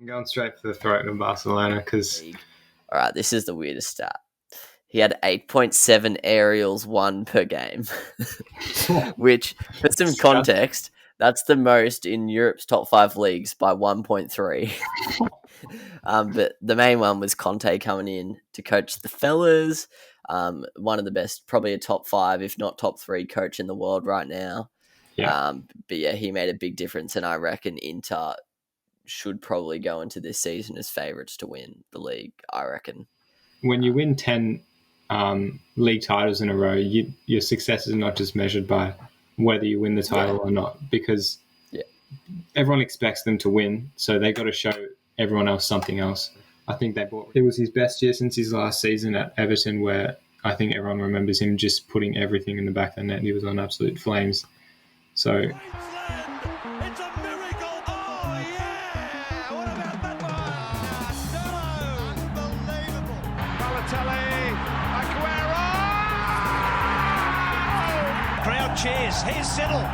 I'm going straight for the throat of Barcelona because All right, this is the weirdest stat. He had 8.7 aerials won per game, which, for some context, that's the most in Europe's top 5 leagues by 1.3. But the main one was Conte coming in to coach the fellas. One of the best, probably a top 5, if not top 3 coach in the world right now. Yeah. But yeah, he made a big difference, and I reckon Inter should probably go into this season as favourites to win the league, I reckon. When you win 10 league titles in a row, your success is not just measured by whether you win the title or not, because everyone expects them to win, so they got to show everyone else something else. I think it was his best year since his last season at Everton, where I think everyone remembers him just putting everything in the back of the net. He was on absolute flames. So cheers. Here's Siddle.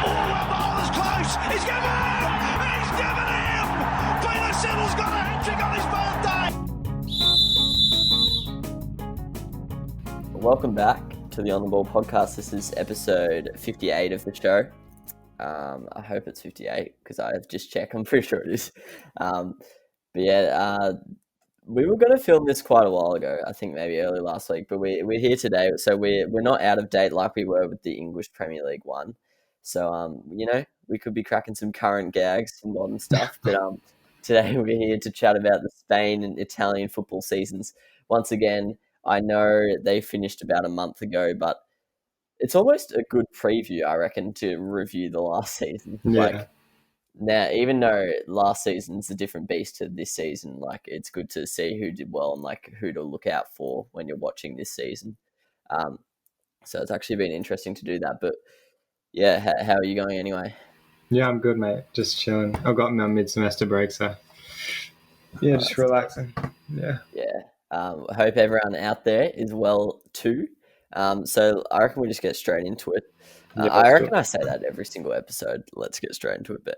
Oh, the ball is close. He's given him. He's given him. Peter Siddle's got a hat-trick on his birthday. Welcome back to the On the Ball podcast. This is episode 58 of the show. I hope it's 58 because I have just checked. I'm pretty sure it is. We were going to film this quite a while ago, I think maybe early last week, but we're here today, so we're not out of date like we were with the English Premier League one. So, we could be cracking some current gags and modern stuff, but today we're here to chat about the Spain and Italian football seasons. Once again, I know they finished about a month ago, but it's almost a good preview, I reckon, to review the last season. Yeah. Now, even though last season's a different beast to this season, it's good to see who did well and who to look out for when you're watching this season. So it's actually been interesting to do that. But yeah, how are you going anyway? Yeah, I'm good, mate. Just chilling. I've got my mid-semester break, so yeah, just relaxing. Yeah. Yeah. I hope everyone out there is well too. So I reckon we just get straight into it. I reckon I say that every single episode. Let's get straight into it, but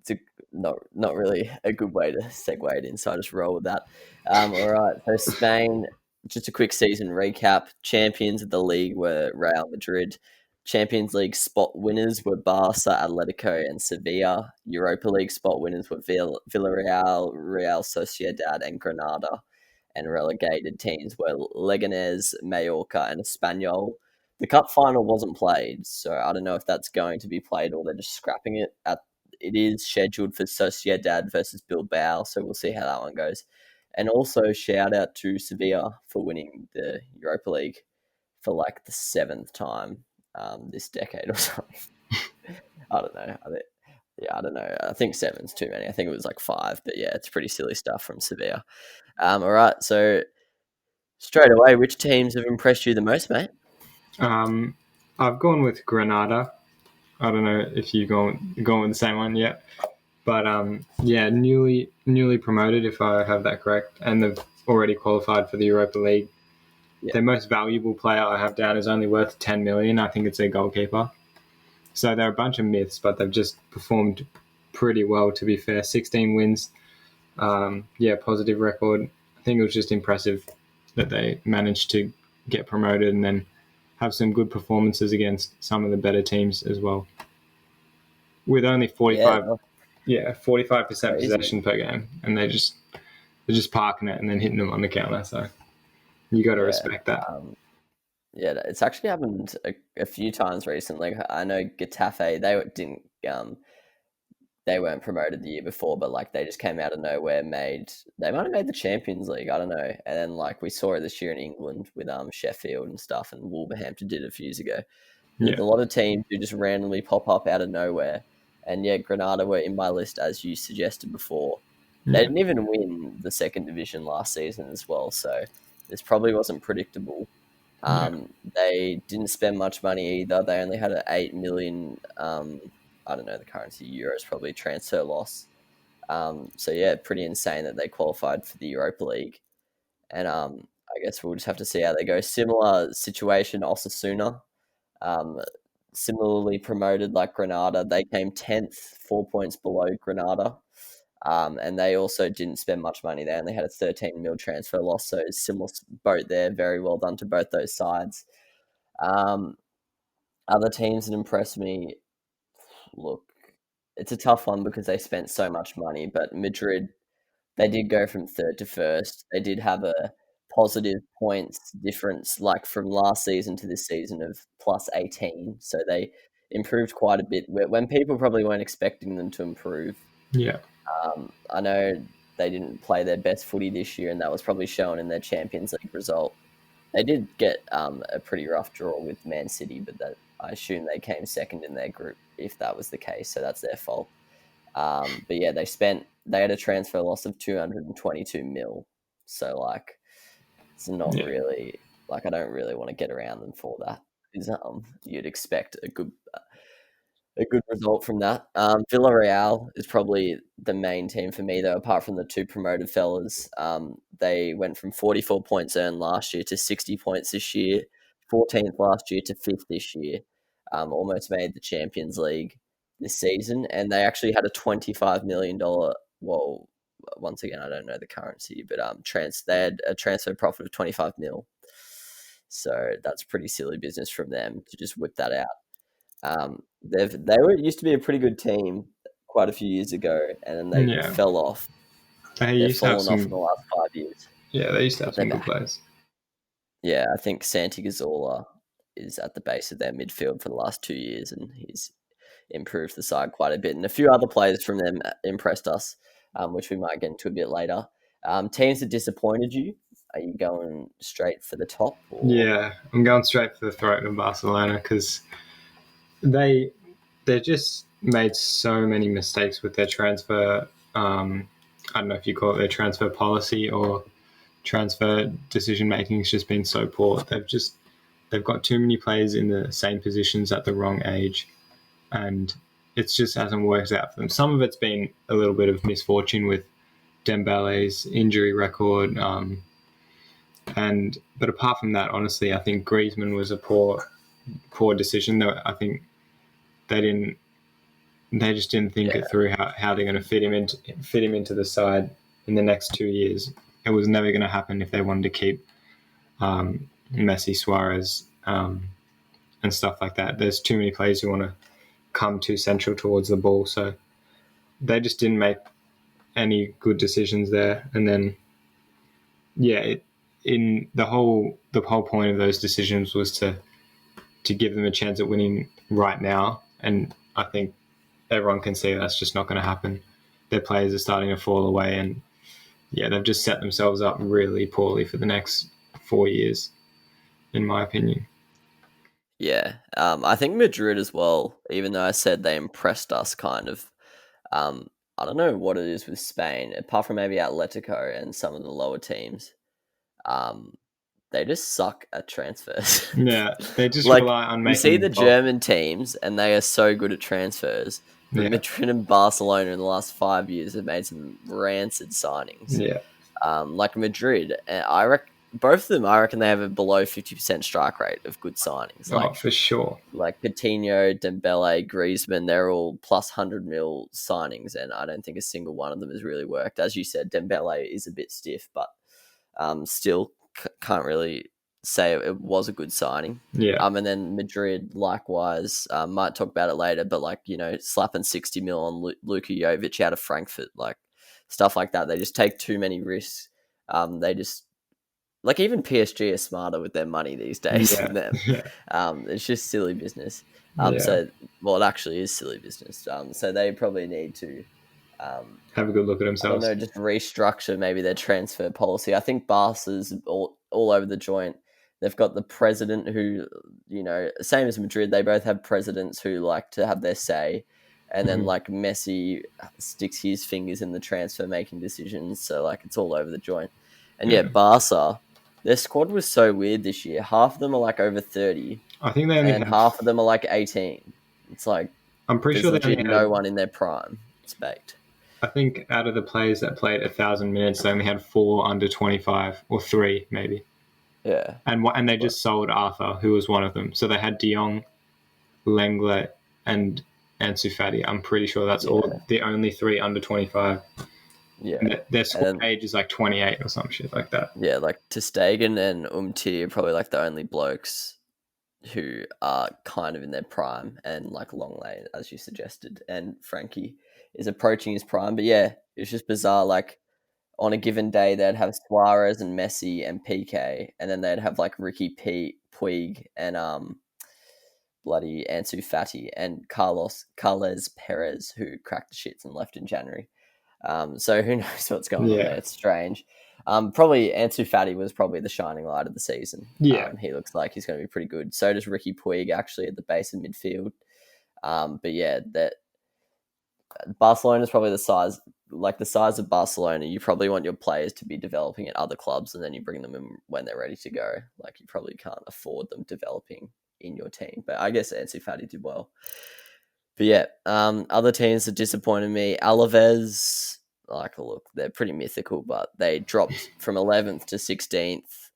it's not really a good way to segue it in, so I just roll with that. All right, so Spain, just a quick season recap. Champions of the league were Real Madrid. Champions League spot winners were Barca, Atletico, and Sevilla. Europa League spot winners were Villarreal, Real Sociedad, and Granada. And relegated teams were Leganés, Mallorca, and Espanyol. The cup final wasn't played, so I don't know if that's going to be played or they're just scrapping it. It is scheduled for Sociedad versus Bilbao, so we'll see how that one goes. And also shout out to Sevilla for winning the Europa League for the 7th time this decade or something. I don't know. I don't know. I think 7's too many. I think it was 5, but yeah, it's pretty silly stuff from Sevilla. All right, so straight away, which teams have impressed you the most, mate? I've gone with Granada. I don't know if you've gone with the same one yet, but newly promoted, if I have that correct, and they've already qualified for the Europa League. Yeah. Their most valuable player I have down is only worth 10 million. I think it's their goalkeeper. So they're a bunch of myths, but they've just performed pretty well, to be fair. 16 wins. Positive record. I think it was just impressive that they managed to get promoted and then have some good performances against some of the better teams as well. With only 45% possession per game, and they're just parking it and then hitting them on the counter. So you got to respect that. It's actually happened a few times recently. I know Getafe, they weren't promoted the year before, but they just came out of nowhere. They might have made the Champions League, I don't know. And then we saw it this year in England with Sheffield and stuff, and Wolverhampton did it a few years ago. There's a lot of teams who just randomly pop up out of nowhere. And Granada were in my list, as you suggested before. They didn't even win the second division last season as well, so this probably wasn't predictable. They didn't spend much money either. They only had an 8 million, I don't know the currency, euros, probably transfer loss. Pretty insane that they qualified for the Europa League. And I guess we'll just have to see how they go. Similar situation, Osasuna. similarly promoted like Granada. They came 10th, 4 points below Granada. And they also didn't spend much money. They only had a 13 mil transfer loss, so similar boat there. Very well done to both those sides. Other teams that impressed me, look, it's a tough one because they spent so much money, but Madrid, they did go from third to first. They did have a positive points difference, like from last season to this season, of plus 18. So they improved quite a bit when people probably weren't expecting them to improve. Yeah. I know they didn't play their best footy this year, and that was probably shown in their Champions League result. They did get a pretty rough draw with Man City, but I assume they came second in their group if that was the case, so that's their fault. But yeah, they had a transfer loss of 222 mil. So like, it's not really like, I don't really want to get around them for that. You'd expect a good result from that. Villarreal is probably the main team for me, though, apart from the two promoted fellas. They went from 44 points earned last year to 60 points this year, 14th last year to 5th this year. Almost made the Champions League this season, and they actually had a $25 million, well, once again, I don't know the currency, but they had a transfer profit of 25 mil. So that's pretty silly business from them to just whip that out. Used to be a pretty good team quite a few years ago, and then they fell off. They've fallen off in the last 5 years. Yeah, they used to have some good players. Yeah, I think Santi Cazorla is at the base of their midfield for the last 2 years, and he's improved the side quite a bit. And a few other players from them impressed us, which we might get into a bit later. Teams that disappointed you? Are you going straight for the top? Or? Yeah, I'm going straight for the throat of Barcelona because they just made so many mistakes with their transfer. I don't know if you call it their transfer policy or transfer decision making has just been so poor. They've got too many players in the same positions at the wrong age, and it just hasn't worked out for them. Some of it's been a little bit of misfortune with Dembele's injury record, but apart from that, honestly, I think Griezmann was a poor decision. I think they just didn't think it through how they're going to fit him into the side in the next 2 years. It was never going to happen if they wanted to keep Messi, Suarez, and stuff like that. There's too many players who want to come too central towards the ball, so they just didn't make any good decisions there. And then, the whole point of those decisions was to give them a chance at winning right now, and I think everyone can see that's just not going to happen. Their players are starting to fall away, and they've just set themselves up really poorly for the next 4 years, in my opinion. Yeah, I think Madrid as well, even though I said they impressed us kind of, I don't know what it is with Spain, apart from maybe Atletico and some of the lower teams. They just suck at transfers. Yeah, they just rely on making... You see the German teams, and they are so good at transfers. But Madrid and Barcelona in the last 5 years have made some rancid signings. Yeah. Like Madrid, both of them, I reckon they have a below 50% strike rate of good signings. For sure. Like Coutinho, Dembele, Griezmann, they're all plus 100 mil signings, and I don't think a single one of them has really worked. As you said, Dembele is a bit stiff, but still can't really say it was a good signing. Yeah. And then Madrid, likewise, might talk about it later, but slapping 60 mil on Luka Jovic out of Frankfurt, stuff like that. They just take too many risks. They just... even PSG are smarter with their money these days than them. Yeah. It's just silly business. So, it actually is silly business. So they probably need to have a good look at themselves. I don't know, just restructure maybe their transfer policy. I think Barca's all over the joint. They've got the president who, same as Madrid, they both have presidents who like to have their say. And then Messi sticks his fingers in the transfer making decisions. So it's all over the joint. And Barca... Their squad was so weird this year. Half of them are over 30. I think they only and half of them are 18. It's I'm pretty sure there's no one in their prime. It's baked. I think out of the players that played 1,000 minutes, they only had 4 under 25 or 3 maybe. Yeah. And they just sold Arthur, who was one of them. So they had De Jong, Lenglet, and Ansu Fati. I'm pretty sure that's all the only 3 under 25. Yeah. And their squad age is like 28 or some shit like that. Yeah, like Ter Stegen and Umtiti are probably like the only blokes who are kind of in their prime, and like Longley, as you suggested, and Frankie is approaching his prime. But yeah, it's just bizarre. Like on a given day, they'd have Suarez and Messi and PK, and then they'd have like Ricky Puig and bloody Ansu Fati and Carles Perez, who cracked the shits and left in January. So who knows what's going on there? It's strange. Probably Ansu Fati was probably the shining light of the season. Yeah. He looks like he's going to be pretty good. So does Ricky Puig, actually, at the base of midfield. But yeah, that Barcelona is probably the size of Barcelona. You probably want your players to be developing at other clubs, and then you bring them in when they're ready to go. Like, you probably can't afford them developing in your team. But I guess Ansu Fati did well. But yeah, other teams that disappointed me. Alaves, like, look, they're pretty mythical, but they dropped from 11th to 16th.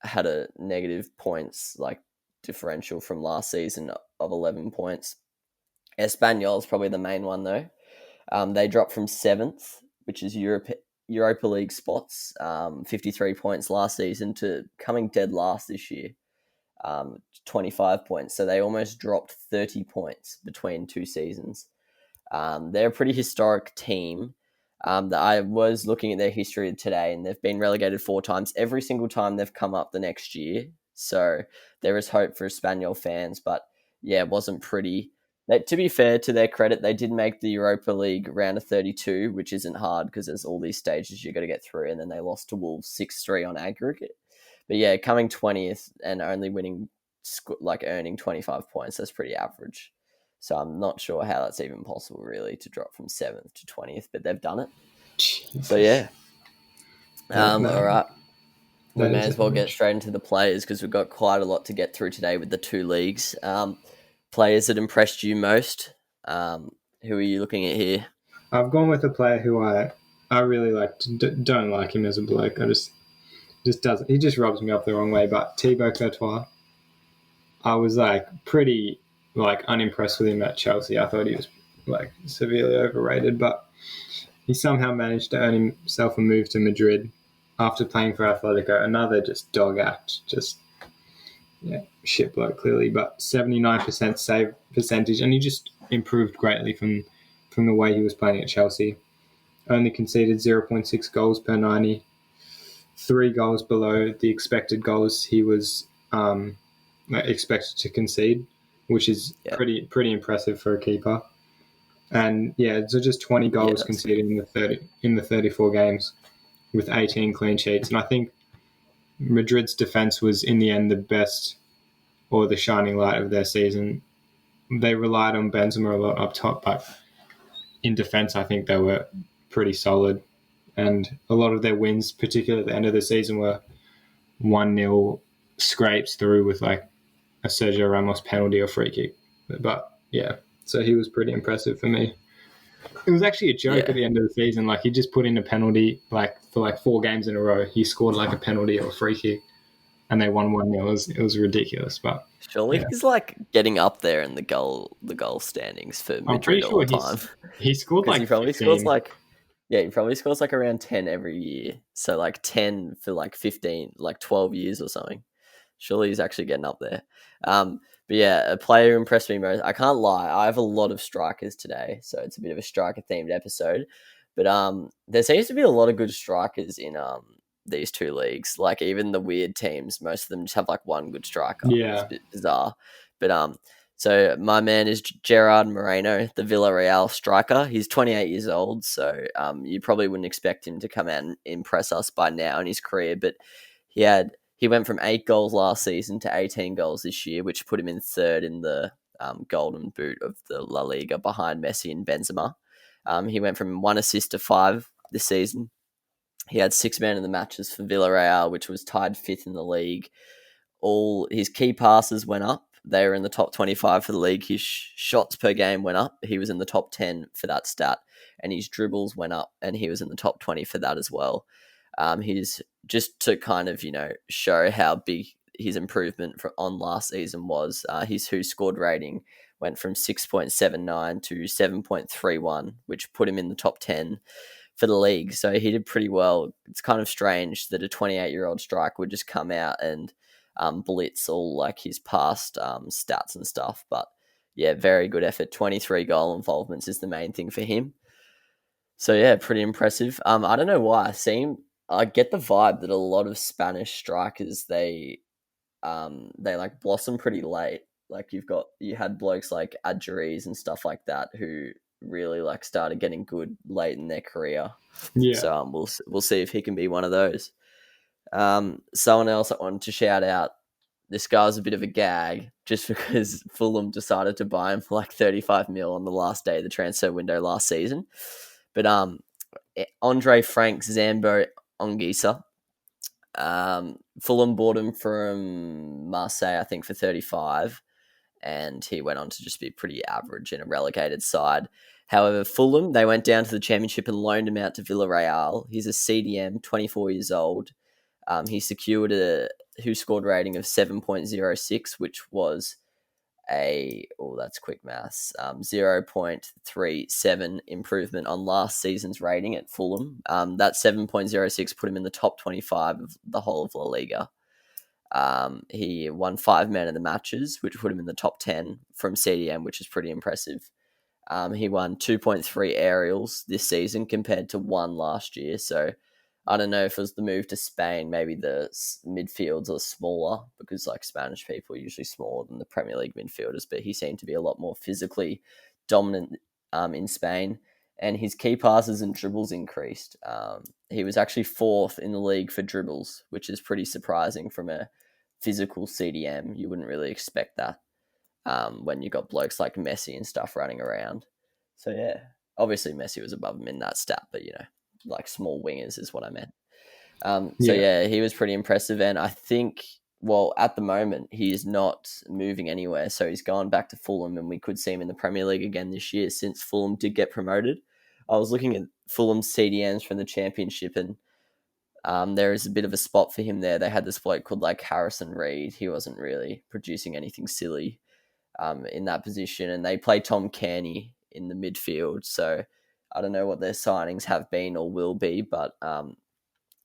Had a negative points like differential from last season of 11 points. Espanyol is probably the main one though. They dropped from 7th, which is Europa League spots, 53 points last season, to coming dead last this year. 25 points. So they almost dropped 30 points between 2 seasons. They're a pretty historic team. That I was looking at their history today, and they've been relegated 4 times. Every single time they've come up the next year. So there is hope for Espanyol fans, but yeah, it wasn't pretty. To be fair, to their credit, they did make the Europa League round of 32, which isn't hard because there's all these stages you got to get through, and then they lost to Wolves 6-3 on aggregate. But yeah, coming 20th and only earning 25 points, that's pretty average. So I'm not sure how that's even possible, really, to drop from 7th to 20th, but they've done it. Jesus. So yeah. All right. We may as well get straight into the players because we've got quite a lot to get through today with the 2 leagues. Players that impressed you most. Who are you looking at here? I've gone with a player who I really liked. Don't like him as a bloke. He just rubs me up the wrong way. But Thibaut Courtois, I was pretty unimpressed with him at Chelsea. I thought he was severely overrated, but he somehow managed to earn himself a move to Madrid after playing for Atletico. Another just dog act, shit bloke clearly, but 79% save percentage, and he just improved greatly from the way he was playing at Chelsea. Only conceded 0.6 goals per 90, 3 goals below the expected goals he was expected to concede, which is pretty impressive for a keeper. And so just 20 goals conceded in the 34 games with 18 clean sheets. And I think Madrid's defense was in the end the best or the shining light of their season. They relied on Benzema a lot up top, but in defense I think they were pretty solid. And a lot of their wins, particularly at the end of the season, were 1-0 scrapes through with a Sergio Ramos penalty or free kick. But yeah, so he was pretty impressive for me. It was actually a joke at the end of the season. He just put in a penalty for 4 games in a row. He scored a penalty or a free kick, and they won 1-0. It was ridiculous. But surely he's getting up there in the goal standings for Madrid all the time. He scored he probably 15. He probably scores around 10 every year. So 10 for 15, 12 years or something. Surely he's actually getting up there. But yeah, a player who impressed me most. I can't lie, I have a lot of strikers today, so it's a bit of a striker-themed episode. But there seems to be a lot of good strikers in these 2 leagues. Even the weird teams, most of them just have 1 good striker. Yeah. It's a bit bizarre. But so my man is Gerard Moreno, the Villarreal striker. He's 28 years old, so you probably wouldn't expect him to come out and impress us by now in his career, but he went from 8 goals last season to 18 goals this year, which put him in 3rd in the golden boot of the La Liga behind Messi and Benzema. He went from 1 assist to 5 this season. He had 6 man of the matches for Villarreal, which was tied 5th in the league. All his key passes went up. They were in the top 25 for the league. His shots per game went up. He was in the top 10 for that stat. And his dribbles went up, and he was in the top 20 for that as well. He's just to kind of, show how big his improvement on last season was his who scored rating went from 6.79 to 7.31, which put him in the top 10 for the league. So he did pretty well. It's kind of strange that a 28-year-old striker would just come out and blitz all like his past stats and stuff. But yeah, very good effort. 23 goal involvements is the main thing for him. So yeah, pretty impressive. I don't know why. I get the vibe that a lot of Spanish strikers they like blossom pretty late. Like you had blokes like Adjuriz and stuff like that who really like started getting good late in their career. Yeah. So we'll see if he can be one of those. Someone else I wanted to shout out. This guy's a bit of a gag just because Fulham decided to buy him for like 35 mil on the last day of the transfer window last season. But Andre Frank Zambo Anguissa. Fulham bought him from Marseille, I think, for 35, and he went on to just be pretty average in a relegated side. However, Fulham, they went down to the Championship and loaned him out to Villarreal. He's a CDM, 24 years old. He secured a who scored rating of 7.06, which was that's quick maths, 0.37 improvement on last season's rating at Fulham. That 7.06 put him in the top 25 of the whole of La Liga. He won 5 man of the matches, which put him in the top 10 from CDM, which is pretty impressive. He won 2.3 aerials this season compared to 1 last year. So I don't know if it was the move to Spain, maybe the midfields are smaller because like Spanish people are usually smaller than the Premier League midfielders, but he seemed to be a lot more physically dominant in Spain, and his key passes and dribbles increased. He was actually 4th in the league for dribbles, which is pretty surprising from a physical CDM. You wouldn't really expect that when you got blokes like Messi and stuff running around. So yeah, obviously Messi was above him in that stat, but like small wingers is what I meant. So yeah, he was pretty impressive. And I think, at the moment, he is not moving anywhere. So he's gone back to Fulham, and we could see him in the Premier League again this year since Fulham did get promoted. I was looking at Fulham's CDMs from the Championship, and there is a bit of a spot for him there. They had this bloke called like Harrison Reed. He wasn't really producing anything silly in that position. And they play Tom Kearney in the midfield. So I don't know what their signings have been or will be, but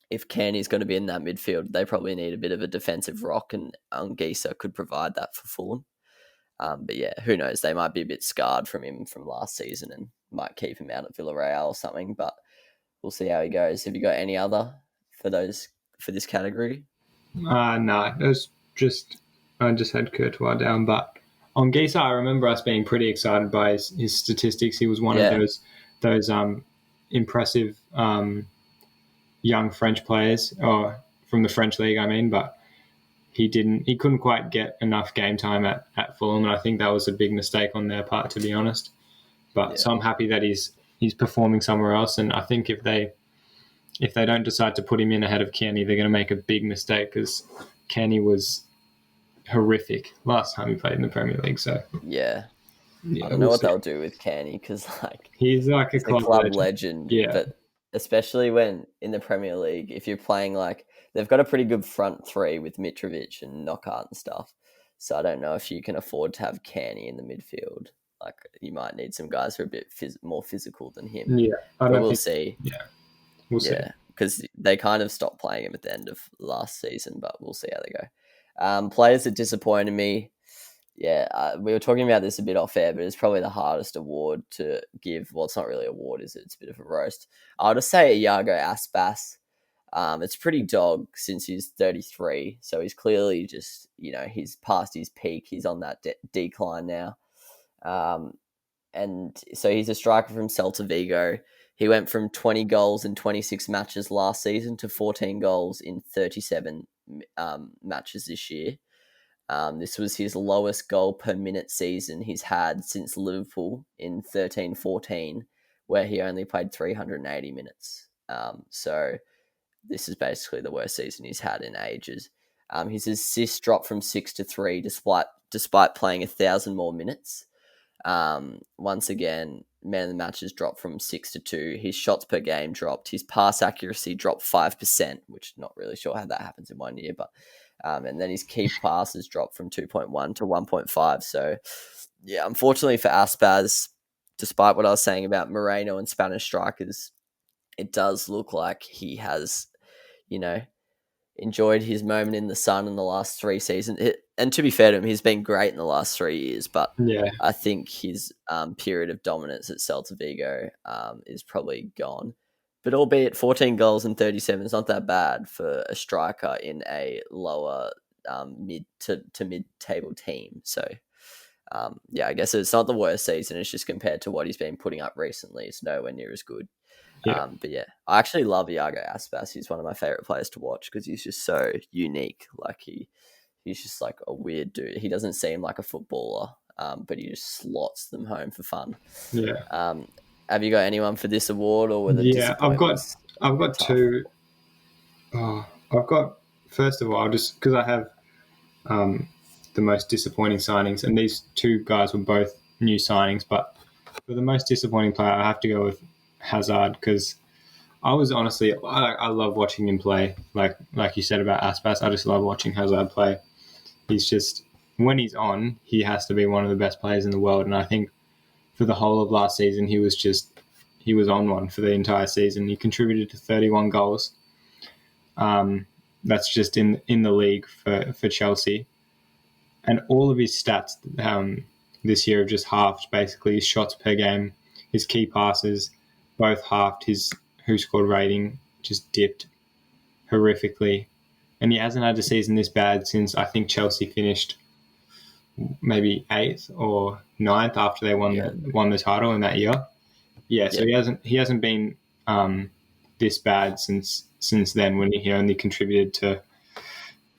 if Kearney's going to be in that midfield, they probably need a bit of a defensive rock, and Anguissa could provide that for Fulham. But yeah, who knows? They might be a bit scarred from him from last season and might keep him out at Villarreal or something, but we'll see how he goes. Have you got any other for this category? No, it was I just had Courtois down, but Anguissa, I remember us being pretty excited by his statistics. He was one of those impressive young French players, or from the French league, I mean, but he couldn't quite get enough game time at Fulham, and I think that was a big mistake on their part, to be honest. But so I'm happy that he's performing somewhere else, and I think if they don't decide to put him in ahead of Kearney, they're going to make a big mistake, because Kearney was horrific last time he played in the Premier League. So yeah, I don't know what they'll do with Kearney, because he's like a club legend. Yeah, but especially when in the Premier League, if you're playing they've got a pretty good front three with Mitrovic and Knockaert and stuff. So I don't know if you can afford to have Kearney in the midfield. Like, you might need some guys who are a bit more physical than him. Yeah, we'll see. Yeah, we'll see. Yeah, because they kind of stopped playing him at the end of last season, but we'll see how they go. Players that disappointed me. Yeah, we were talking about this a bit off air, but it's probably the hardest award to give. Well, it's not really an award, is it? It's a bit of a roast. I'll just say Iago Aspas. It's pretty dog since he's 33, so he's clearly just, he's past his peak. He's on that decline now. And so he's a striker from Celta Vigo. He went from 20 goals in 26 matches last season to 14 goals in 37 matches this year. This was his lowest goal per minute season he's had since Liverpool in 13-14, where he only played 380 minutes. So this is basically the worst season he's had in ages. His assists dropped from 6 to 3 despite playing 1,000 more minutes. Once again, man of the matches dropped from 6 to 2. His shots per game dropped. His pass accuracy dropped 5%, which not really sure how that happens in 1 year, but And then his key passes dropped from 2.1 to 1.5. So, yeah, unfortunately for Aspas, despite what I was saying about Moreno and Spanish strikers, it does look like he has, enjoyed his moment in the sun in the last 3 seasons. And to be fair to him, he's been great in the last 3 years, but I think his period of dominance at Celta Vigo is probably gone. But albeit 14 goals and 37 is not that bad for a striker in a lower mid to mid-table team. So, I guess it's not the worst season. It's just compared to what he's been putting up recently, it's nowhere near as good. But yeah, I actually love Iago Aspas. He's one of my favorite players to watch because he's just so unique. Like he's just like a weird dude. He doesn't seem like a footballer, but he just slots them home for fun. Yeah. Have you got anyone for this award, or were the disappointments? I've got tough? 2. I've got, first of all, just because I have the most disappointing signings, and these 2 guys were both new signings, but for the most disappointing player, I have to go with Hazard, because I was honestly, I love watching him play. Like you said about Aspas, I just love watching Hazard play. He's just, when he's on, he has to be one of the best players in the world. And I think for the whole of last season, he was on one for the entire season. He contributed to 31 goals. That's just in the league for Chelsea. And all of his stats this year have just halved, basically. His shots per game, his key passes, both halved. His who scored rating just dipped horrifically. And he hasn't had a season this bad since, I think, Chelsea finished maybe 8th or 9th after they won the title in that year. So he hasn't been this bad since then, when he only contributed to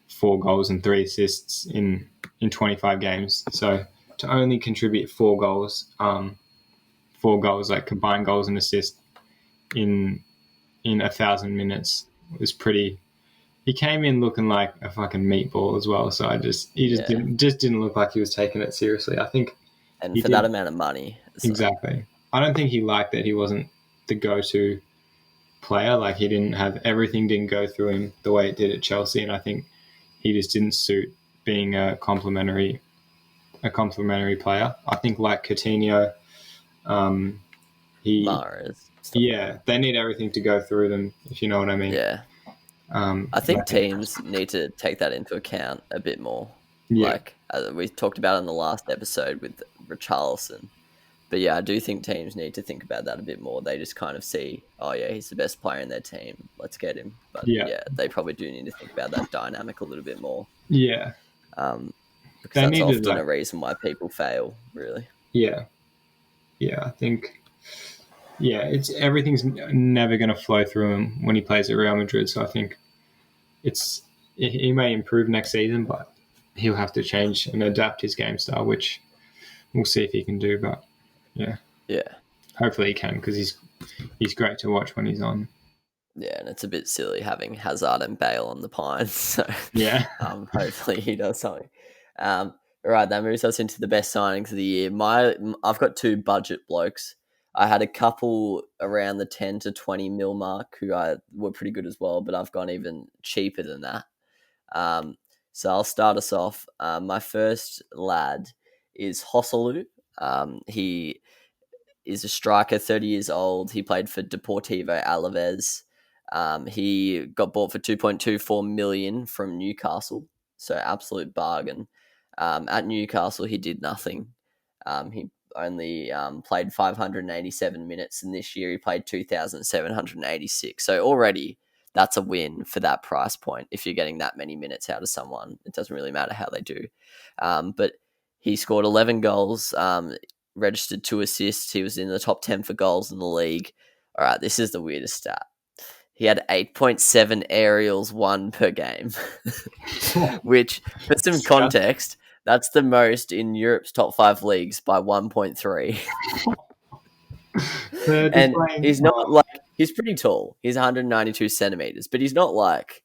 4 goals and 3 assists in 25 games. So to only contribute 4 goals, like combined goals and assists in 1,000 minutes was pretty. He came in looking like a fucking meatball as well. So he didn't look like he was taking it seriously. I think, and for that amount of money, exactly. I don't think he liked that he wasn't the go-to player. Like, everything didn't go through him the way it did at Chelsea, and I think he just didn't suit being a complementary player. I think, like Coutinho, Mahrez, they need everything to go through them, if you know what I mean. Yeah. I think teams need to take that into account a bit more. Yeah. Like we talked about in the last episode with Richarlison. But yeah, I do think teams need to think about that a bit more. They just kind of see, oh yeah, he's the best player in their team, let's get him. But they probably do need to think about that dynamic a little bit more. Yeah. Because that's often a reason why people fail, really. Yeah. Yeah, I think... Yeah, everything's never going to flow through him when he plays at Real Madrid. So I think he may improve next season, but he'll have to change and adapt his game style, which we'll see if he can do. But yeah, hopefully he can, because he's great to watch when he's on. Yeah, and it's a bit silly having Hazard and Bale on the Pines. So yeah, hopefully he does something. All right, that moves us into the best signings of the year. I've got 2 budget blokes. I had a couple around the 10 to 20 mil mark who were pretty good as well, but I've gone even cheaper than that. So I'll start us off. My first lad is Hosselu. He is a striker, 30 years old. He played for Deportivo Alaves. He got bought for 2.24 million from Newcastle, so absolute bargain. At Newcastle, he did nothing. He only played 587 minutes, and this year he played 2,786. So already that's a win for that price point. If you're getting that many minutes out of someone, it doesn't really matter how they do. But he scored 11 goals, registered 2 assists. He was in the top 10 for goals in the league. All right, this is the weirdest stat. He had 8.7 aerials won per game, which, for some context, that's the most in Europe's top 5 leagues by 1.3. And he's not he's pretty tall. He's 192 centimeters, but he's not like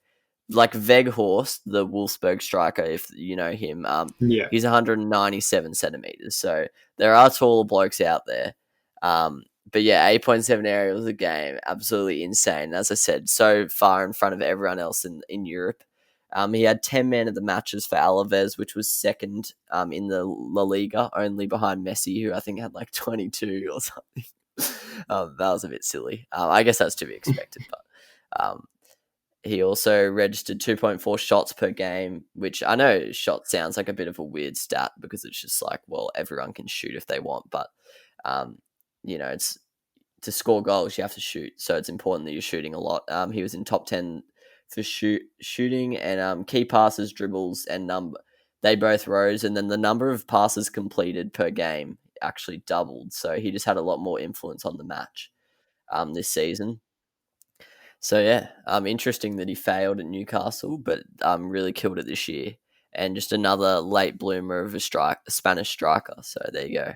Weghorst, the Wolfsburg striker, if you know him. He's 197 centimeters. So there are taller blokes out there. But yeah, 8.7 aerials a game, absolutely insane. As I said, so far in front of everyone else in Europe. He had 10 man of the matches for Alaves, which was second in the La Liga, only behind Messi, who I think had like 22 or something. That was a bit silly. I guess that's to be expected, but he also registered 2.4 shots per game, which I know shot sounds like a bit of a weird stat because it's just like, well, everyone can shoot if they want, but it's to score goals you have to shoot, so it's important that you're shooting a lot. He was in top 10 for shooting, and key passes, dribbles, and number, they both rose, and then the number of passes completed per game actually doubled, so he just had a lot more influence on the match this season. So yeah, interesting that he failed at Newcastle, but really killed it this year, and just another late bloomer of a Spanish striker. So there you go.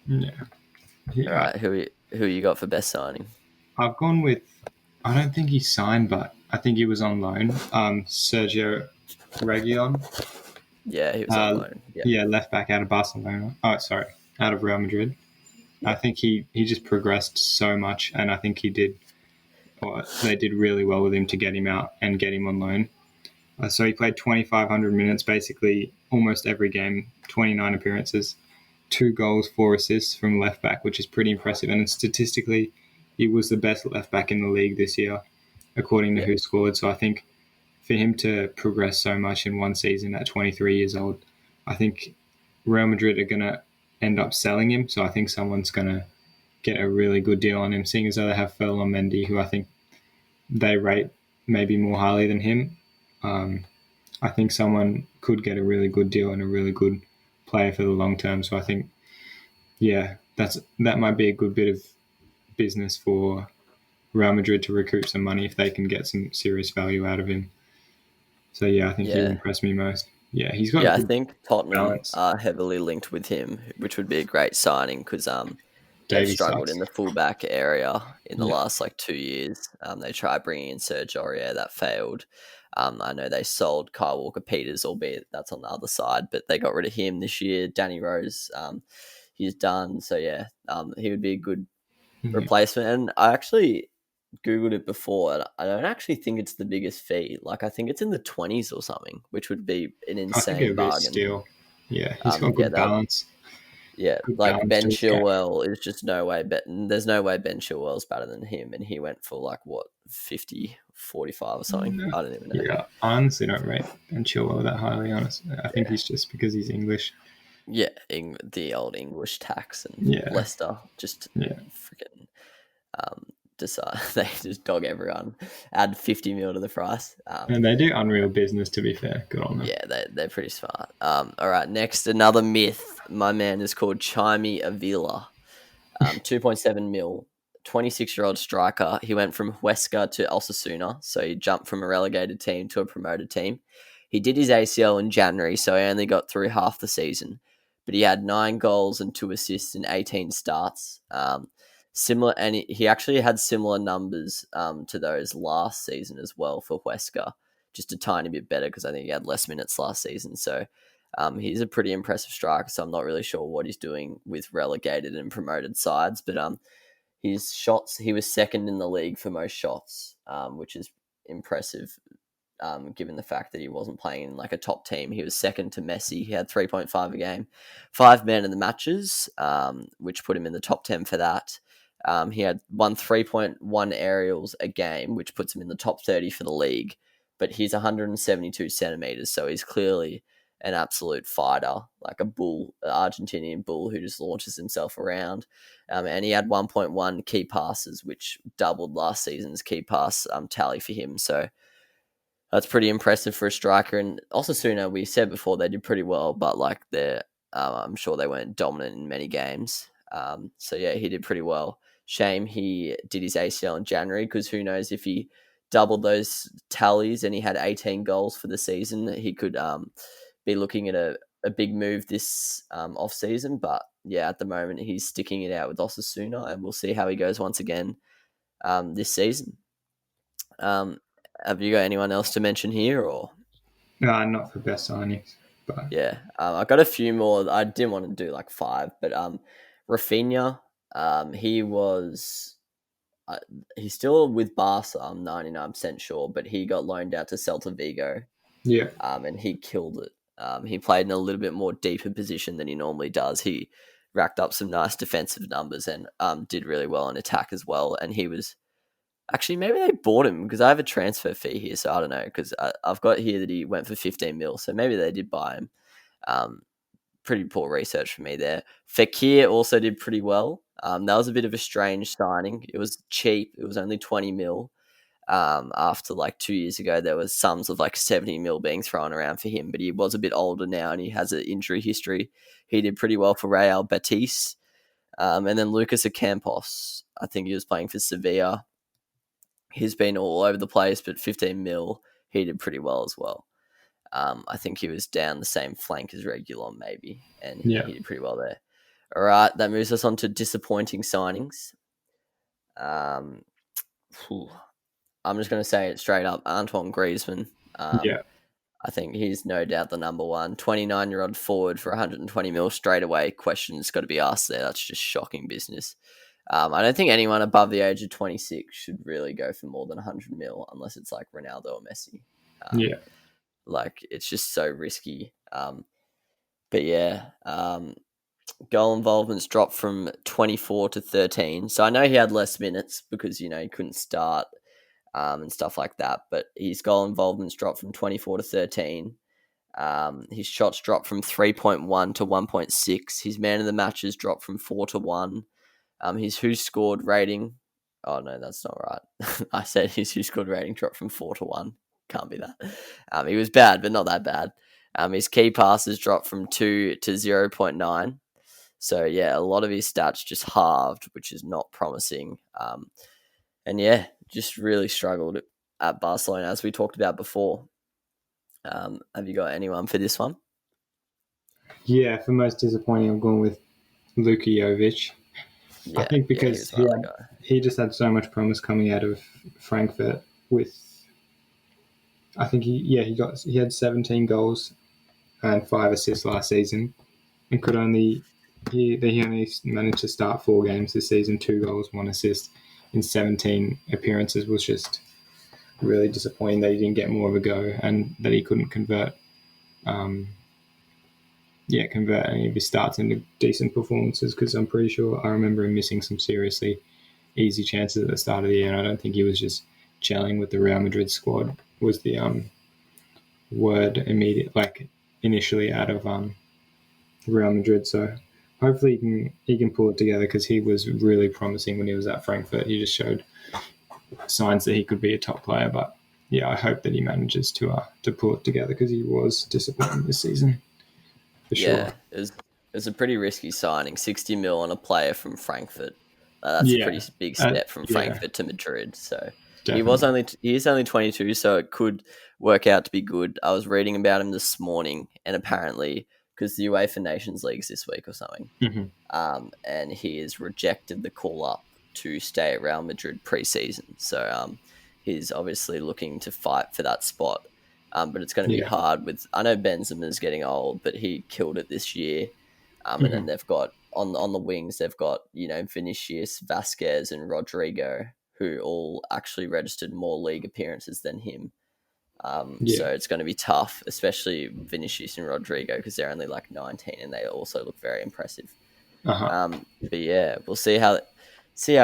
Yeah. All right, who you got for best signing? I've gone with, I don't think he signed, but I think he was on loan. Sergio Reguilon. Yeah, he was on loan. Yeah, left back out of Barcelona. Oh, sorry, out of Real Madrid. Yeah. I think he just progressed so much, and I think they did really well with him to get him out and get him on loan. So he played 2,500 minutes, basically almost every game, 29 appearances, 2 goals, 4 assists from left back, which is pretty impressive. And statistically, he was the best left back in the league this year, according to Who Scored. So I think for him to progress so much in one season at 23 years old, I think Real Madrid are going to end up selling him. So I think someone's going to get a really good deal on him, seeing as though they have Ferland Mendy, who I think they rate maybe more highly than him. I think someone could get a really good deal and a really good player for the long term. So I think, that might be a good bit of business for Real Madrid to recoup some money if they can get some serious value out of him. So I think he impressed me most. Yeah, he's got. I think Tottenham are heavily linked with him, which would be a great signing because they've struggled in the fullback area in the last 2 years. They tried bringing in Serge Aurier, that failed. I know they sold Kyle Walker-Peters, albeit that's on the other side, but they got rid of him this year. Danny Rose, he's done. So he would be a good replacement. And I actually Googled it before, and I don't actually think it's the biggest fee. I think it's in the 20s or something, which would be an insane bargain. Steal. Yeah, he's got good balance. Yeah, Ben Chilwell is just no way there's no way Ben Chilwell's better than him, and he went for 50, 45 or something. I don't even know. Yeah, I honestly don't rate Ben Chilwell that highly, honestly. I think he's just because he's English. Yeah, the old English tax and Leicester just freaking decide they just dog everyone, add 50 mil to the price. And they do unreal business, to be fair. Good on them. Yeah, they're pretty smart. All right, next, another myth. My man is called Jaime Avila. 2.7 mil, 26-year-old striker. He went from Huesca to Osasuna, so he jumped from a relegated team to a promoted team. He did his ACL in January, so he only got through half the season, but he had 9 goals and 2 assists in 18 starts. Similar, and he actually had similar numbers to those last season as well for Huesca, just a tiny bit better because I think he had less minutes last season. So he's a pretty impressive striker. So I'm not really sure what he's doing with relegated and promoted sides, but his shots, he was second in the league for most shots, which is impressive. Given the fact that he wasn't playing in a top team. He was second to Messi. He had 3.5 a game, 5 man in the matches, which put him in the top 10 for that. He had 3.1 aerials a game, which puts him in the top 30 for the league, but he's 172 centimeters, so he's clearly an absolute fighter, like a bull, an Argentinian bull who just launches himself around. And he had 1.1 key passes, which doubled last season's key pass tally for him. So that's pretty impressive for a striker. And Osasuna, we said before, they did pretty well, but I'm sure they weren't dominant in many games. So he did pretty well. Shame he did his ACL in January, because who knows, if he doubled those tallies and he had 18 goals for the season, he could be looking at a big move this off season. But at the moment he's sticking it out with Osasuna, and we'll see how he goes once again this season. Have you got anyone else to mention here, or? No, not for best signings. But I got a few more. I didn't want to do 5, but Rafinha, he was, he's still with Barca, I'm 99% sure, but he got loaned out to Celta Vigo. Yeah. And he killed it. He played in a little bit more deeper position than he normally does. He racked up some nice defensive numbers and did really well in attack as well. And he was actually, maybe they bought him because I have a transfer fee here, so I don't know, because I've got here that he went for 15 mil, so maybe they did buy him. Pretty poor research for me there. Fekir also did pretty well. That was a bit of a strange signing. It was cheap. It was only 20 mil. After like 2 years ago, there was sums of like 70 mil being thrown around for him, but he was a bit older now and he has an injury history. He did pretty well for Real Betis. And then Lucas Ocampos, I think he was playing for Sevilla. He's been all over the place, but 15 mil, he did pretty well as well. I think he was down the same flank as Reguilon maybe, and he did pretty well there. All right, that moves us on to disappointing signings. I'm just going to say it straight up, Antoine Griezmann. I think he's no doubt the number one. 29-year-old forward for 120 mil straight away. Questions got to be asked there. That's just shocking business. I don't think anyone above the age of 26 should really go for more than 100 mil unless it's like Ronaldo or Messi. Like, it's just so risky. But yeah, goal involvement's dropped from 24 to 13. So I know he had less minutes because, you know, he couldn't start and stuff like that. But his goal involvement's dropped from 24 to 13. His shots dropped from 3.1 to 1.6. His man of the matches dropped from 4 to 1. His who scored rating. Oh, no, that's not right. I said his who scored rating dropped from 4 to 1. Can't be that. He was bad, but not that bad. His key passes dropped from 2 to 0.9. So, yeah, a lot of his stats just halved, which is not promising. And, yeah, just really struggled at Barcelona, as we talked about before. Have you got anyone for this one? Yeah, for most disappointing, I'm going with Luka Jovic. I think because he just had so much promise coming out of Frankfurt with, I think he had 17 goals and 5 assists last season, and he only managed to start 4 games this season, 2 goals, 1 assist in 17 appearances. Was just really disappointing that he didn't get more of a go and that he couldn't convert any of his starts into decent performances, because I'm pretty sure I remember him missing some seriously easy chances at the start of the year, and I don't think he was just gelling with the Real Madrid squad was the word initially out of Real Madrid. So hopefully he can pull it together, because he was really promising when he was at Frankfurt. He just showed signs that he could be a top player, but yeah, I hope that he manages to pull it together, because he was disappointing this season. For sure. It was a pretty risky signing. 60 mil on a player from Frankfurt. That's a pretty big step from Frankfurt to Madrid. So definitely. He is only 22, so it could work out to be good. I was reading about him this morning, and apparently, because the UEFA Nations League's this week or something, and he has rejected the call up to stay at Real Madrid pre-season. So he's obviously looking to fight for that spot. But it's going to be hard with. I know Benzema's getting old, but he killed it this year. And then they've got on the wings, they've got, you know, Vinicius, Vasquez, and Rodrigo, who all actually registered more league appearances than him. So it's going to be tough, especially Vinicius and Rodrigo, because they're only like 19 and they also look very impressive. But yeah, we'll see how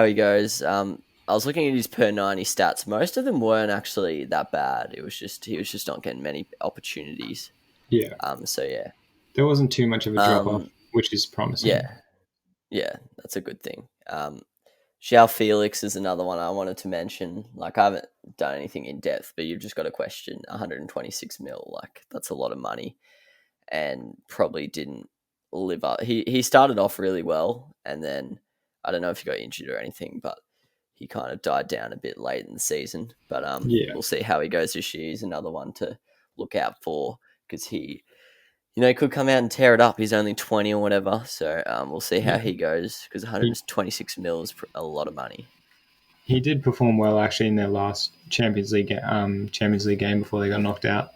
he goes. I was looking at his per 90 stats. Most of them weren't actually that bad. He was just not getting many opportunities. Yeah. So yeah, there wasn't too much of a drop off, which is promising. Yeah, that's a good thing. João Felix is another one I wanted to mention. Like, I haven't done anything in depth, but you've just got to question 126 mil. Like, that's a lot of money, and probably didn't live up. He started off really well, and then I don't know if he got injured or anything, but he kind of died down a bit late in the season. But we'll see how he goes this year. He's another one to look out for, because he, you know, he could come out and tear it up. He's only 20 or whatever. So we'll see how he goes, because 126 mil is a lot of money. He did perform well, actually, in their last Champions League game before they got knocked out.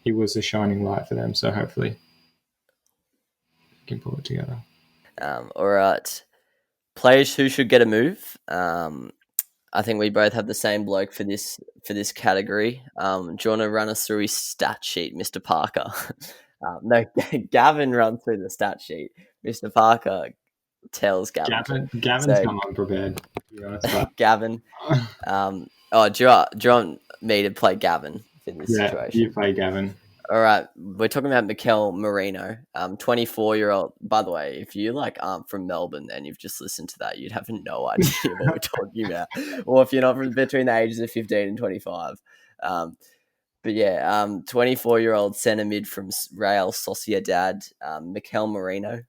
He was a shining light for them, so hopefully he can pull it together. All right. Players who should get a move. I I think we both have the same bloke for this category. Do you want to run us through his stat sheet, Mr. Parker? No, Gavin runs through the stat sheet. Mr. Parker tells Gavin. Gavin's come unprepared, to be honest. But... Gavin. Do you want me to play Gavin in this situation? You play Gavin. All right, we're talking about Mikel Merino, 24-year-old. By the way, if you aren't from Melbourne and you've just listened to that, you'd have no idea what we're talking about. Or if you're not from between the ages of 15 and 25. But yeah, 24-year-old centre mid from Real Sociedad, Mikel Merino.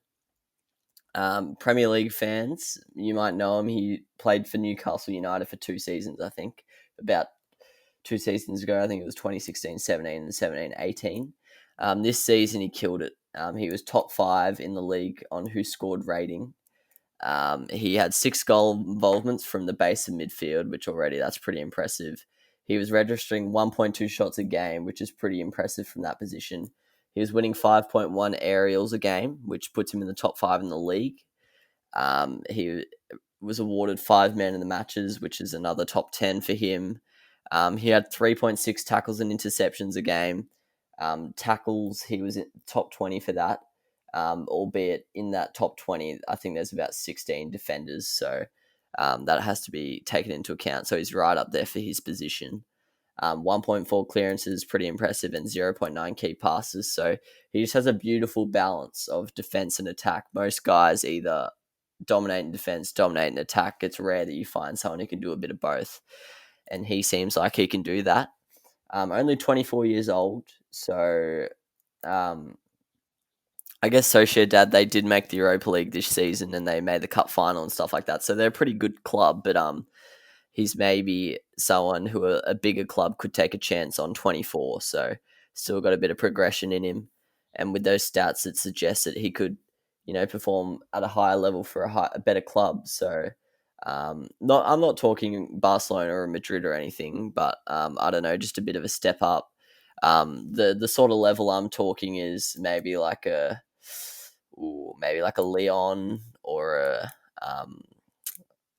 Premier League fans, you might know him. He played for Newcastle United for 2 seasons, I think, about 2 seasons ago. I think it was 2016-17 and 17-18. This season, he killed it. He was top 5 in the league on who scored rating. He had 6 goal involvements from the base of midfield, which already that's pretty impressive. He was registering 1.2 shots a game, which is pretty impressive from that position. He was winning 5.1 aerials a game, which puts him in the top 5 in the league. He was awarded 5 man of the matches, which is another top 10 for him. He had 3.6 tackles and interceptions a game. Tackles, he was in top 20 for that, albeit in that top 20, I think there's about 16 defenders. So that has to be taken into account. So he's right up there for his position. 1.4 clearances, pretty impressive, and 0.9 key passes. So he just has a beautiful balance of defense and attack. Most guys either dominate in defense, dominate in attack. It's rare that you find someone who can do a bit of both. And he seems like he can do that. Only 24 years old. So I guess Sociedad, they did make the Europa League this season and they made the cup final and stuff like that. So they're a pretty good club, but he's maybe someone who a bigger club could take a chance on 24. So still got a bit of progression in him. And with those stats, it suggests that he could, perform at a higher level for a better club. So I'm not talking Barcelona or Madrid or anything, but I don't know, just a bit of a step up. The sort of level I'm talking is maybe like a Leon or a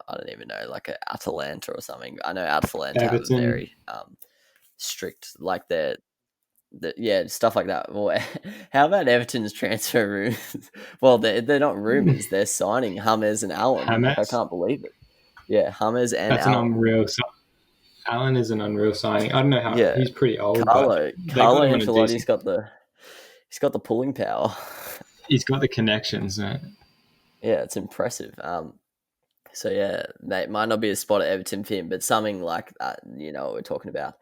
I don't even know, like a Atalanta or something. I know Atalanta Everton. Have a very strict, like stuff like that. Well, how about Everton's transfer rumors? Well, they're not rumors. They're signing James and Allen. I can't believe it. Yeah, James and That's Allen. An unreal. Allen is an unreal signing. I don't know how. Yeah. He's pretty old. Carlo Ancelotti's got the pulling power. He's got the connections, man. Yeah, it's impressive. So yeah, it might not be a spot at Everton for him, but something like that, what we're talking about.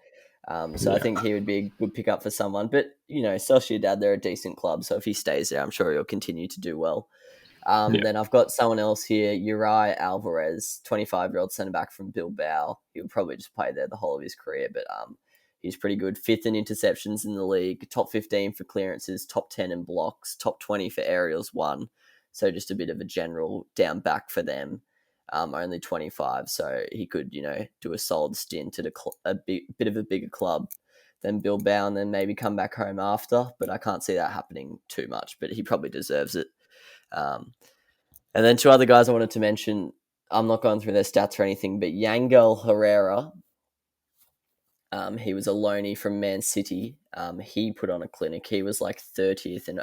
So I think he would be a good pickup for someone. But, Sociedad, they're a decent club. So if he stays there, I'm sure he'll continue to do well. Then I've got someone else here, Uri Alvarez, 25-year-old centre-back from Bilbao. He'll probably just play there the whole of his career, but he's pretty good. 5th in interceptions in the league, top 15 for clearances, top 10 in blocks, top 20 for aerials 1. So just a bit of a general down back for them. Only 25, so he could, do a solid stint at a bit of a bigger club than Bilbao and then maybe come back home after, but I can't see that happening too much, but he probably deserves it. And then 2 other guys I wanted to mention, I'm not going through their stats or anything, but Yangel Herrera, he was a loanee from Man City. He put on a clinic. He was like 30th in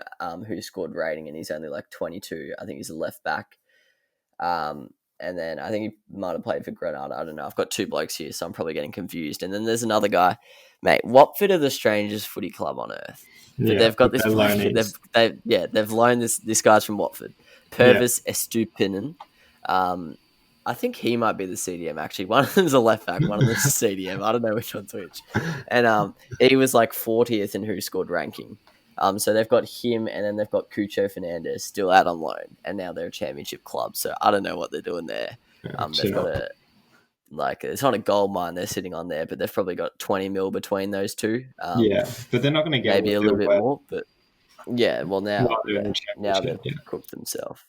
who scored rating, and he's only like 22. I think he's a left back. And then I think he might have played for Granada. I don't know. I've got 2 blokes here, so I'm probably getting confused. And then there's another guy. Mate, Watford are the strangest footy club on earth. But they've got this. They've loaned this guy's from Watford. Purvis Estupinen. I think he might be the CDM, actually. One of them's a left back, one of them's a CDM. I don't know which one's which. And he was like 40th in who scored ranking. So they've got him, and then they've got Cucho Fernandez still out on loan, and now they're a championship club. So I don't know what they're doing there. They've got it's not a gold mine they're sitting on there, but they've probably got 20 mil between those two. But they're not going to get maybe a little bit more. But yeah, well now they've cooked themselves.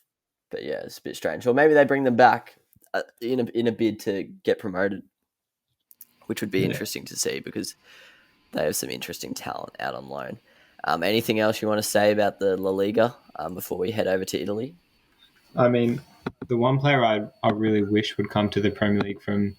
But yeah, it's a bit strange. Or maybe they bring them back in a bid to get promoted, which would be interesting to see because they have some interesting talent out on loan. Anything else you want to say about the La Liga before we head over to Italy? I mean, the one player I really wish would come to the Premier League from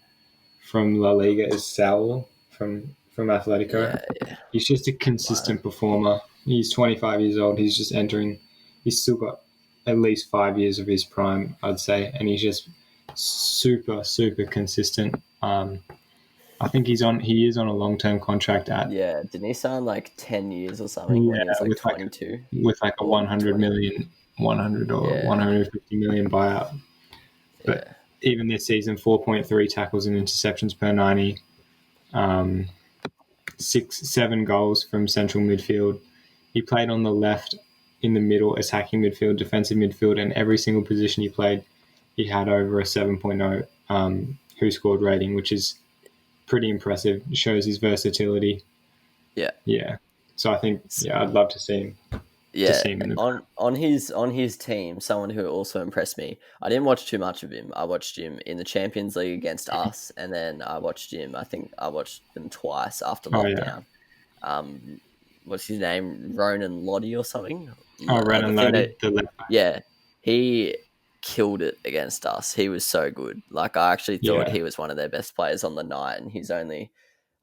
from La Liga is Saul from Atletico. Yeah. He's just a consistent performer. He's 25 years old. He's just entering. He's still got at least 5 years of his prime, I'd say, and he's just super, super consistent. I think he is on a long-term contract at Yeah, didn't he sign like 10 years or something when he was like 22? With like a 100 million, 100 or 150 million buyout. But even this season, 4.3 tackles and interceptions per 90, 7 goals from central midfield. He played on the left, in the middle, attacking midfield, defensive midfield, and every single position he played, he had over a 7.0 who scored rating, which is pretty impressive. It shows his versatility. Yeah. So I think I'd love to see him. Yeah, on his team, someone who also impressed me. I didn't watch too much of him. I watched him in the Champions League against us, and then I watched him. I think I watched them twice after lockdown. What's his name? Ronan Loddy or something? Ronan Loddy, the left back. Yeah, he killed it against us. He was so good. Like, I actually thought he was one of their best players on the night, and he's only,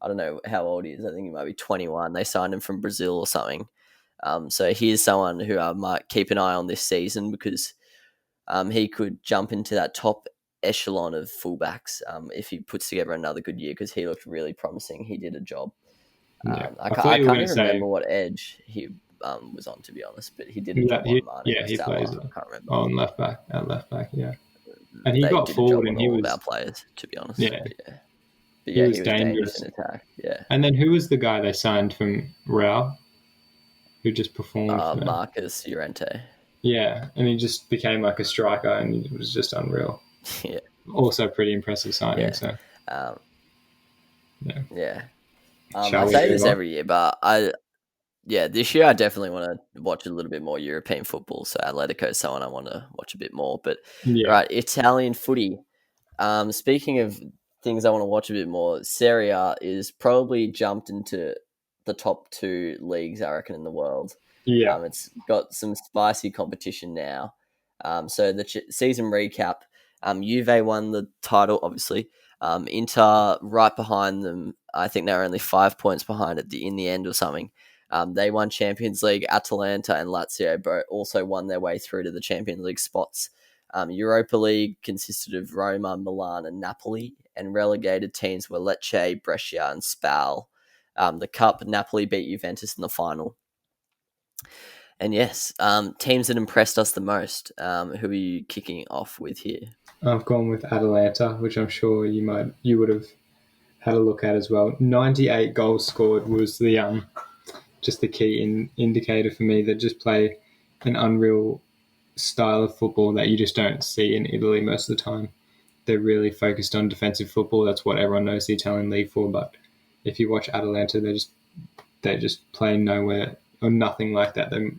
I don't know how old he is. I think he might be 21. They signed him from Brazil or something. So he's someone who I might keep an eye on this season, because he could jump into that top echelon of fullbacks if he puts together another good year, because he looked really promising. He did a job. I can't even remember what edge he was on, to be honest, but he did a job on Mane. He plays I can't remember. On left back, and he got forward and he was our players, to be honest. Yeah. But he was dangerous in attack. Yeah. And then who was the guy they signed from Real, who just performed? Marcus Llorente. Yeah, and he just became like a striker, and it was just unreal. Yeah. Also, pretty impressive signing. So. I say this every year, but this year I definitely want to watch a little bit more European football. So Atletico is someone I want to watch a bit more. But right, Italian footy. Speaking of things I want to watch a bit more, Serie A is probably jumped into the top 2 leagues, I reckon, in the world. Yeah, it's got some spicy competition now. So the season recap: Juve won the title, obviously. Inter right behind them. I think they were only 5 points behind in the end or something. They won Champions League. Atalanta and Lazio also won their way through to the Champions League spots. Europa League consisted of Roma, Milan, and Napoli, and relegated teams were Lecce, Brescia, and Spal. The Cup, Napoli beat Juventus in the final. And yes, teams that impressed us the most. Who are you kicking off with here? I've gone with Atalanta, which I'm sure you would have had a look at as well. 98 goals scored was the just the key indicator for me, that just play an unreal style of football that you just don't see in Italy most of the time. They're really focused on defensive football. That's what everyone knows the Italian league for. But if you watch Atalanta, they just play nowhere or nothing like that. They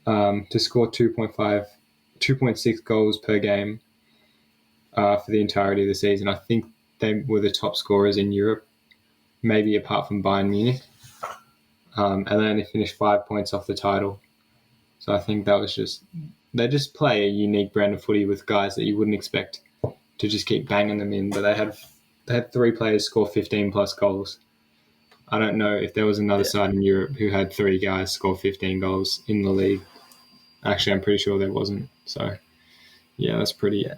to score 2.6 goals per game for the entirety of the season. I think they were the top scorers in Europe, maybe apart from Bayern Munich. And they only finished 5 points off the title. So I think that was they just play a unique brand of footy with guys that you wouldn't expect to just keep banging them in. But they had 3 players score 15 plus goals. I don't know if there was another side in Europe who had 3 guys score 15 goals in the league. Actually, I'm pretty sure there wasn't. So, yeah, that's pretty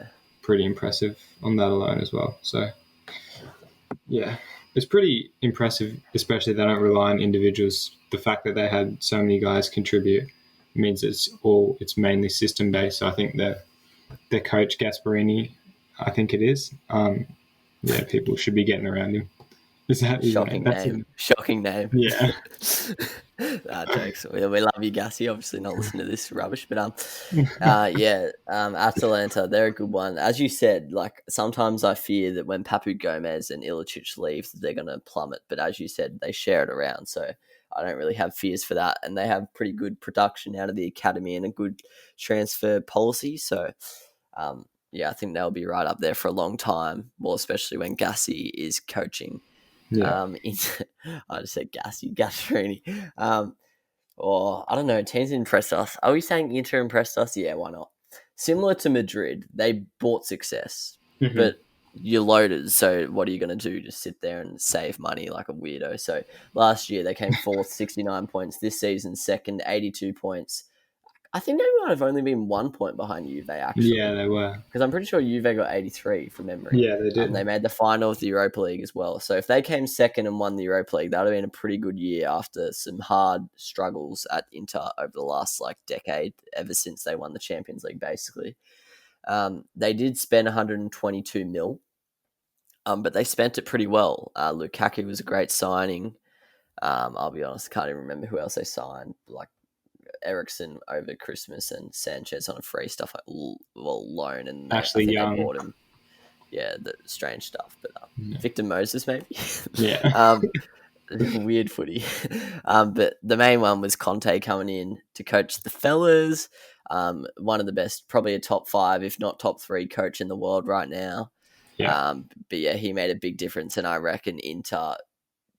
impressive on that alone as well. So, yeah, it's pretty impressive, especially they don't rely on individuals. The fact that they had so many guys contribute means it's mainly system based. So I think their coach Gasparini, I think it is. People should be getting around him. Is that shocking name? Shocking name. Yeah. Jokes. We love you, Gassy. Obviously, not listen to this rubbish, but Atalanta, they're a good one. As you said, like, sometimes I fear that when Papu Gomez and Ilicic leave, they're going to plummet. But as you said, they share it around, so I don't really have fears for that. And they have pretty good production out of the academy and a good transfer policy. So, I think they'll be right up there for a long time. Well, especially when Gassy is coaching. Yeah. I just said Gasparini. I don't know. Teams impressed us. Are we saying Inter impressed us? Yeah, why not? Similar to Madrid, they bought success, but you're loaded. So what are you going to do? Just sit there and save money like a weirdo. So last year they came fourth, 69 points. This season, second, 82 points. I think they might have only been 1 point behind Juve, actually. Yeah, they were. Because I'm pretty sure Juve got 83 from memory. Yeah, they did. They made the final of the Europa League as well. So if they came second and won the Europa League, that would have been a pretty good year after some hard struggles at Inter over the last decade, ever since they won the Champions League, basically. They did spend 122 mil, but they spent it pretty well. Lukaku was a great signing. I'll be honest, I can't even remember who else they signed. Like Ericsson over Christmas and Sanchez on a free stuff loan, and Actually Young. They bought him. Yeah, the strange stuff. But Victor Moses, maybe. Yeah. Weird footy. But the main one was Conte coming in to coach the fellas. One of the best, probably a top 5, if not top 3 coach in the world right now. Yeah. But yeah, he made a big difference, and I reckon Inter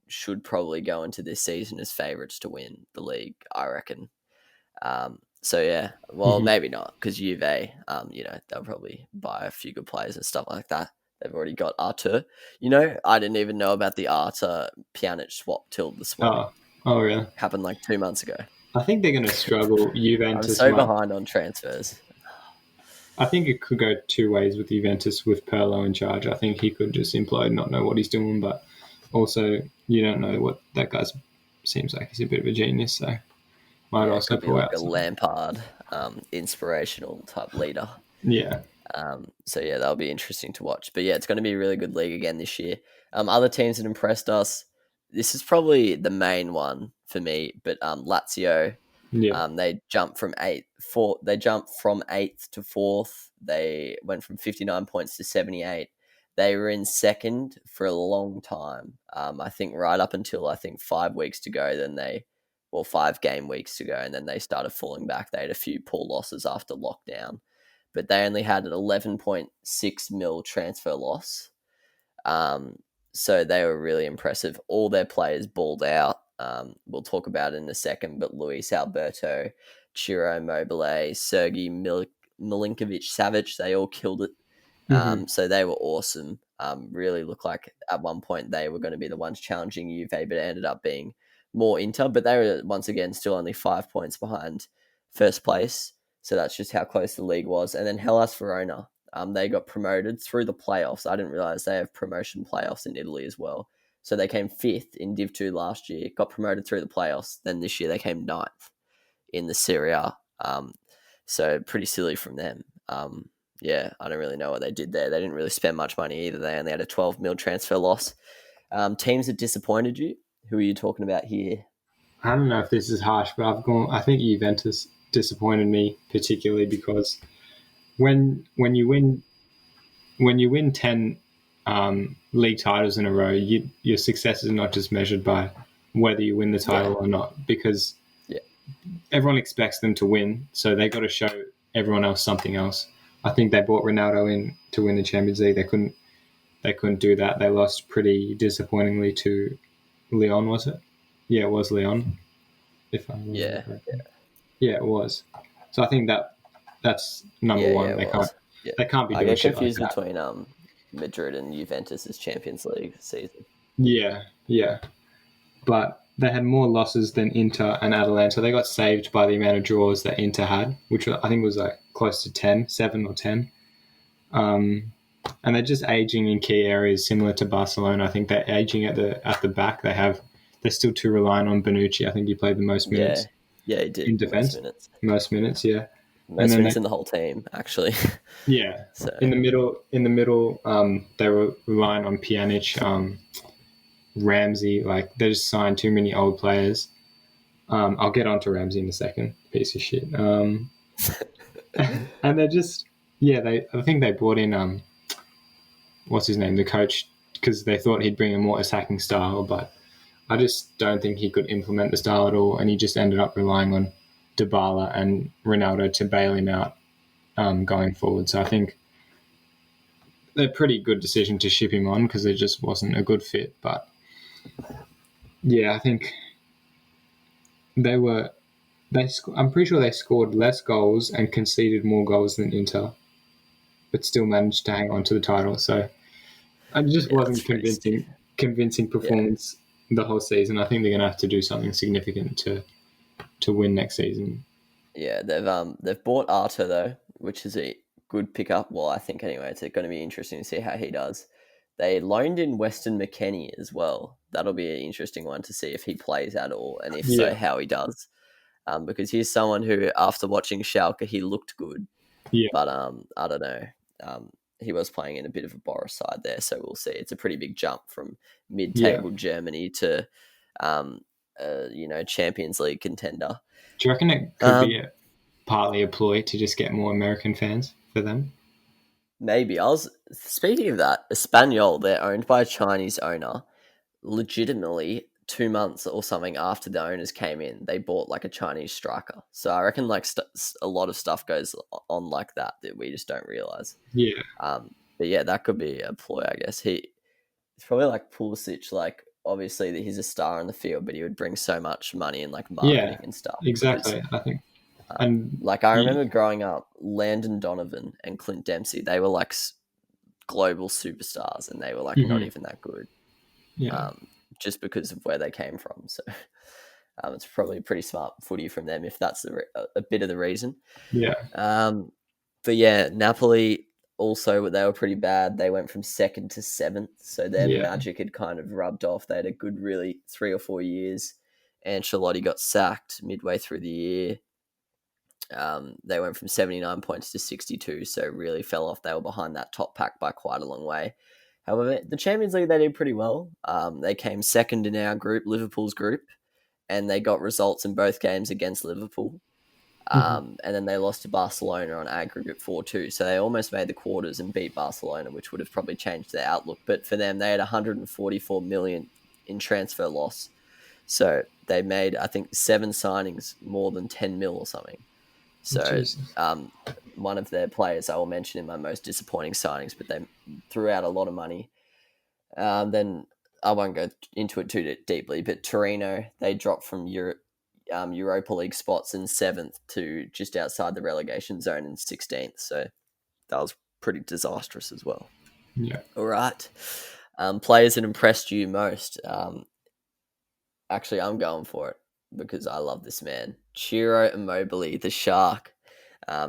should probably go into this season as favourites to win the league, I reckon. So yeah, well, maybe not, because Juve, they'll probably buy a few good players and stuff like that. They've already got Artur. I didn't even know about the Artur Pjanic swap till this morning. Oh, really? Happened 2 months ago. I think they're going to struggle. Juventus. I'm so behind on transfers. I think it could go 2 ways with Juventus with Pirlo in charge. I think he could just implode, not know what he's doing, but also you don't know what that guy seems like. He's a bit of a genius, so might also pull out a Lampard, inspirational type leader. Yeah. So yeah, that'll be interesting to watch. But yeah, it's going to be a really good league again this year. Other teams that impressed us. This is probably the main one for me, but Lazio. Yeah. They jumped from 8th to 4th. They went from 59 points to 78. They were in second for a long time. I think right up until 5 weeks to go. 5 game weeks to go, and then they started falling back. They had a few poor losses after lockdown, but they only had an 11.6 mil transfer loss. So they were really impressive. All their players balled out. We'll talk about it in a second, but Luis Alberto, Ciro Immobile, Sergei Milinkovic-Savic, they all killed it. So they were awesome. Really looked like at one point they were going to be the ones challenging Juve, but it ended up being more Inter. But they were, once again, still only 5 points behind first place. So that's just how close the league was. And then Hellas Verona, they got promoted through the playoffs. I didn't realize they have promotion playoffs in Italy as well. So they came 5th in Div 2 last year, got promoted through the playoffs. Then this year they came 9th in the Serie. So pretty silly from them. Yeah, I don't really know what they did there. They didn't really spend much money either. They only had a 12 mil transfer loss. Teams that disappointed you? Who are you talking about here? I don't know if this is harsh, but I think Juventus disappointed me particularly because when you win 10 league titles in a row, your success is not just measured by whether you win the title or not, because everyone expects them to win, so they got to show everyone else something else. I think they brought Ronaldo in to win the Champions League. They couldn't do that. They lost pretty disappointingly to Lyon, was it? Yeah, it was Lyon. If I remember correctly. Yeah, it was. So I think that's number one. They can't be doing shit like that. I get confused between Madrid and Juventus' Champions League season. Yeah. But they had more losses than Inter and Atalanta. They got saved by the amount of draws that Inter had, which I think was close to 7 or 10. And they're just aging in key areas similar to Barcelona. I think they're aging at the back. They're still too reliant on Bonucci. I think he played the most minutes. Yeah, he did. In defense. Most minutes, yeah. Most minutes in the whole team, actually. Yeah. So. In the middle, they were relying on Pjanic, Ramsey. They just signed too many old players. I'll get on to Ramsey in a second. Piece of shit. And they're just, I think they brought in, what's his name, the coach, because they thought he'd bring a more attacking style, but I just don't think he could implement the style at all, and he just ended up relying on Dybala and Ronaldo to bail him out going forward. So I think they're a pretty good decision to ship him on because it just wasn't a good fit. But yeah, I think I'm pretty sure they scored less goals and conceded more goals than Inter, but still managed to hang on to the title. So I just wasn't that's pretty stiff. convincing performance the whole season. I think they're going to have to do something significant to win next season. Yeah, they've bought Arto though, which is a good pickup. Well, I think anyway, it's going to be interesting to see how he does. They loaned in Weston McKennie as well. That'll be an interesting one to see if he plays at all, and if so, how he does. Because he's someone who, after watching Schalke, he looked good. Yeah. But I don't know. He was playing in a bit of a Boris side there, so we'll see. It's a pretty big jump from mid-table Germany to, Champions League contender. Do you reckon it could be partly a ploy to just get more American fans for them? Maybe. Speaking of that, Espanyol, they're owned by a Chinese owner. Legitimately, 2 months or something after the owners came in, they bought like a Chinese striker. So I reckon like a lot of stuff goes on like that we just don't realize. Yeah. But yeah, that could be a ploy, I guess. It's probably like Pulisic, like obviously that he's a star on the field, but he would bring so much money and like marketing and stuff. Exactly. I think. And like I remember growing up, Landon Donovan and Clint Dempsey, they were like global superstars, and they were like not even that good. Yeah. Just because of where they came from. So it's probably pretty smart footy from them if that's a bit of the reason. Yeah. But yeah, Napoli also, they were pretty bad. They went from 2nd to 7th, so their magic had kind of rubbed off. They had a good, really 3 or 4 years. Ancelotti got sacked midway through the year. They went from 79 points to 62, so really fell off. They were behind that top pack by quite a long way. However, the Champions League, they did pretty well. They came 2nd in our group, Liverpool's group, and they got results in both games against Liverpool. And then they lost to Barcelona on aggregate 4-2. So they almost made the quarters and beat Barcelona, which would have probably changed their outlook. But for them, they had 144 million in transfer loss. So they made, I think, 7 signings, more than 10 mil or something. So one of their players I will mention in my most disappointing signings, but they threw out a lot of money. Then I won't go into it too deeply, but Torino, they dropped from Europa League spots in 7th to just outside the relegation zone in 16th. So that was pretty disastrous as well. Yeah. All right. Players that impressed you most. Actually, I'm going for it because I love this man. Ciro Immobile, the Shark.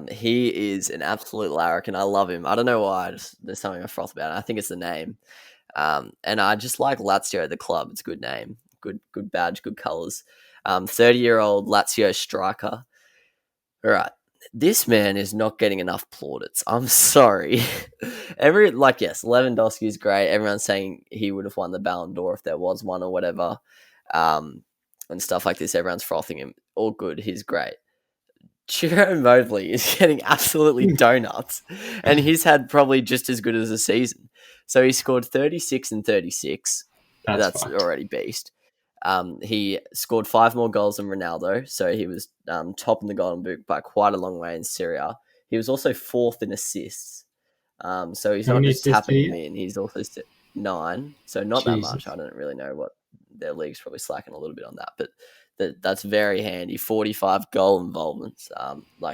He is an absolute larrikin. I love him. I don't know why. There's something I froth about. I think it's the name. And I just like Lazio, the club. It's a good name. Good badge, good colours. 30-year-old Lazio striker. All right. This man is not getting enough plaudits. I'm sorry. Yes, Lewandowski is great. Everyone's saying he would have won the Ballon d'Or if there was one or whatever. And stuff like this. Everyone's frothing him. All good. He's great. Ciro Immobile is getting absolutely donuts, and he's had probably just as good as a season. So he scored 36 and 36. That's already beast. He scored 5 more goals than Ronaldo, so he was top in the Golden Boot by quite a long way in Serie. He was also 4th in assists. So he's not just tapping them in. He's also 9, so not that much. I don't really know what their league's probably slacking a little bit on that, but that's very handy. 45 goal involvements.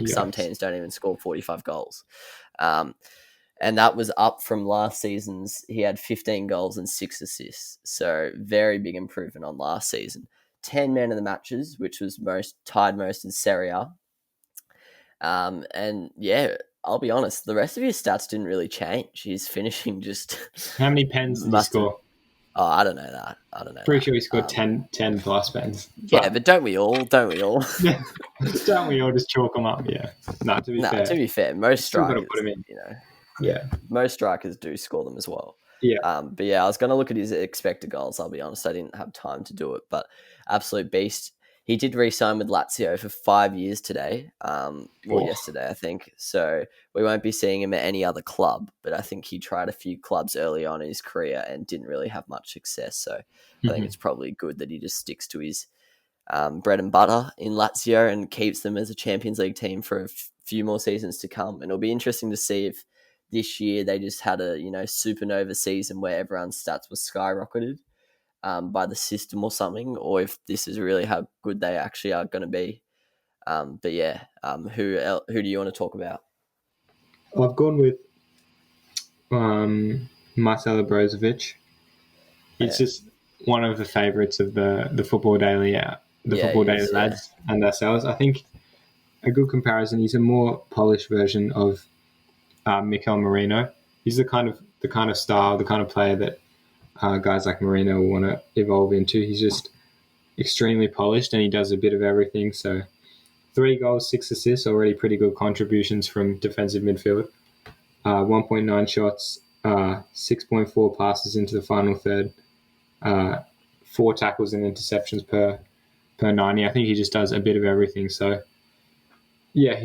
Some teams don't even score 45 goals. And that was up from last season's. He had 15 goals and 6 assists. So very big improvement on last season. 10 man of the matches, which was tied most in Serie. And yeah, I'll be honest, the rest of his stats didn't really change. He's finishing just... How many pens did he score? Oh, I don't know that. Pretty sure he scored 10 plus pens. Yeah, but don't we all? Don't we all just chalk them up? Yeah. To be fair, most strikers, put him in. most strikers do score them as well. Yeah. But yeah, I was going to look at his expected goals. I'll be honest, I didn't have time to do it, but absolute beast. He did re-sign with Lazio for 5 years today, yesterday, I think. So we won't be seeing him at any other club, but I think he tried a few clubs early on in his career and didn't really have much success. So I think it's probably good that he just sticks to his bread and butter in Lazio and keeps them as a Champions League team for a few more seasons to come. And it'll be interesting to see if this year they just had a supernova season where everyone's stats were skyrocketed by the system or something, or if this is really how good they actually are going to be. But yeah, who do you want to talk about? I've gone with Marcelo Brozovic. He's just one of the favourites of the Football Daily, Football Daily lads and ourselves. I think a good comparison. He's a more polished version of Mikel Merino. He's the kind of style, the kind of player that guys like Merino will want to evolve into. He's just extremely polished and he does a bit of everything. So 3 goals, 6 assists, already pretty good contributions from defensive midfield. 1.9 shots, 6.4 passes into the final third, 4 tackles and interceptions per 90. I think he just does a bit of everything. So yeah,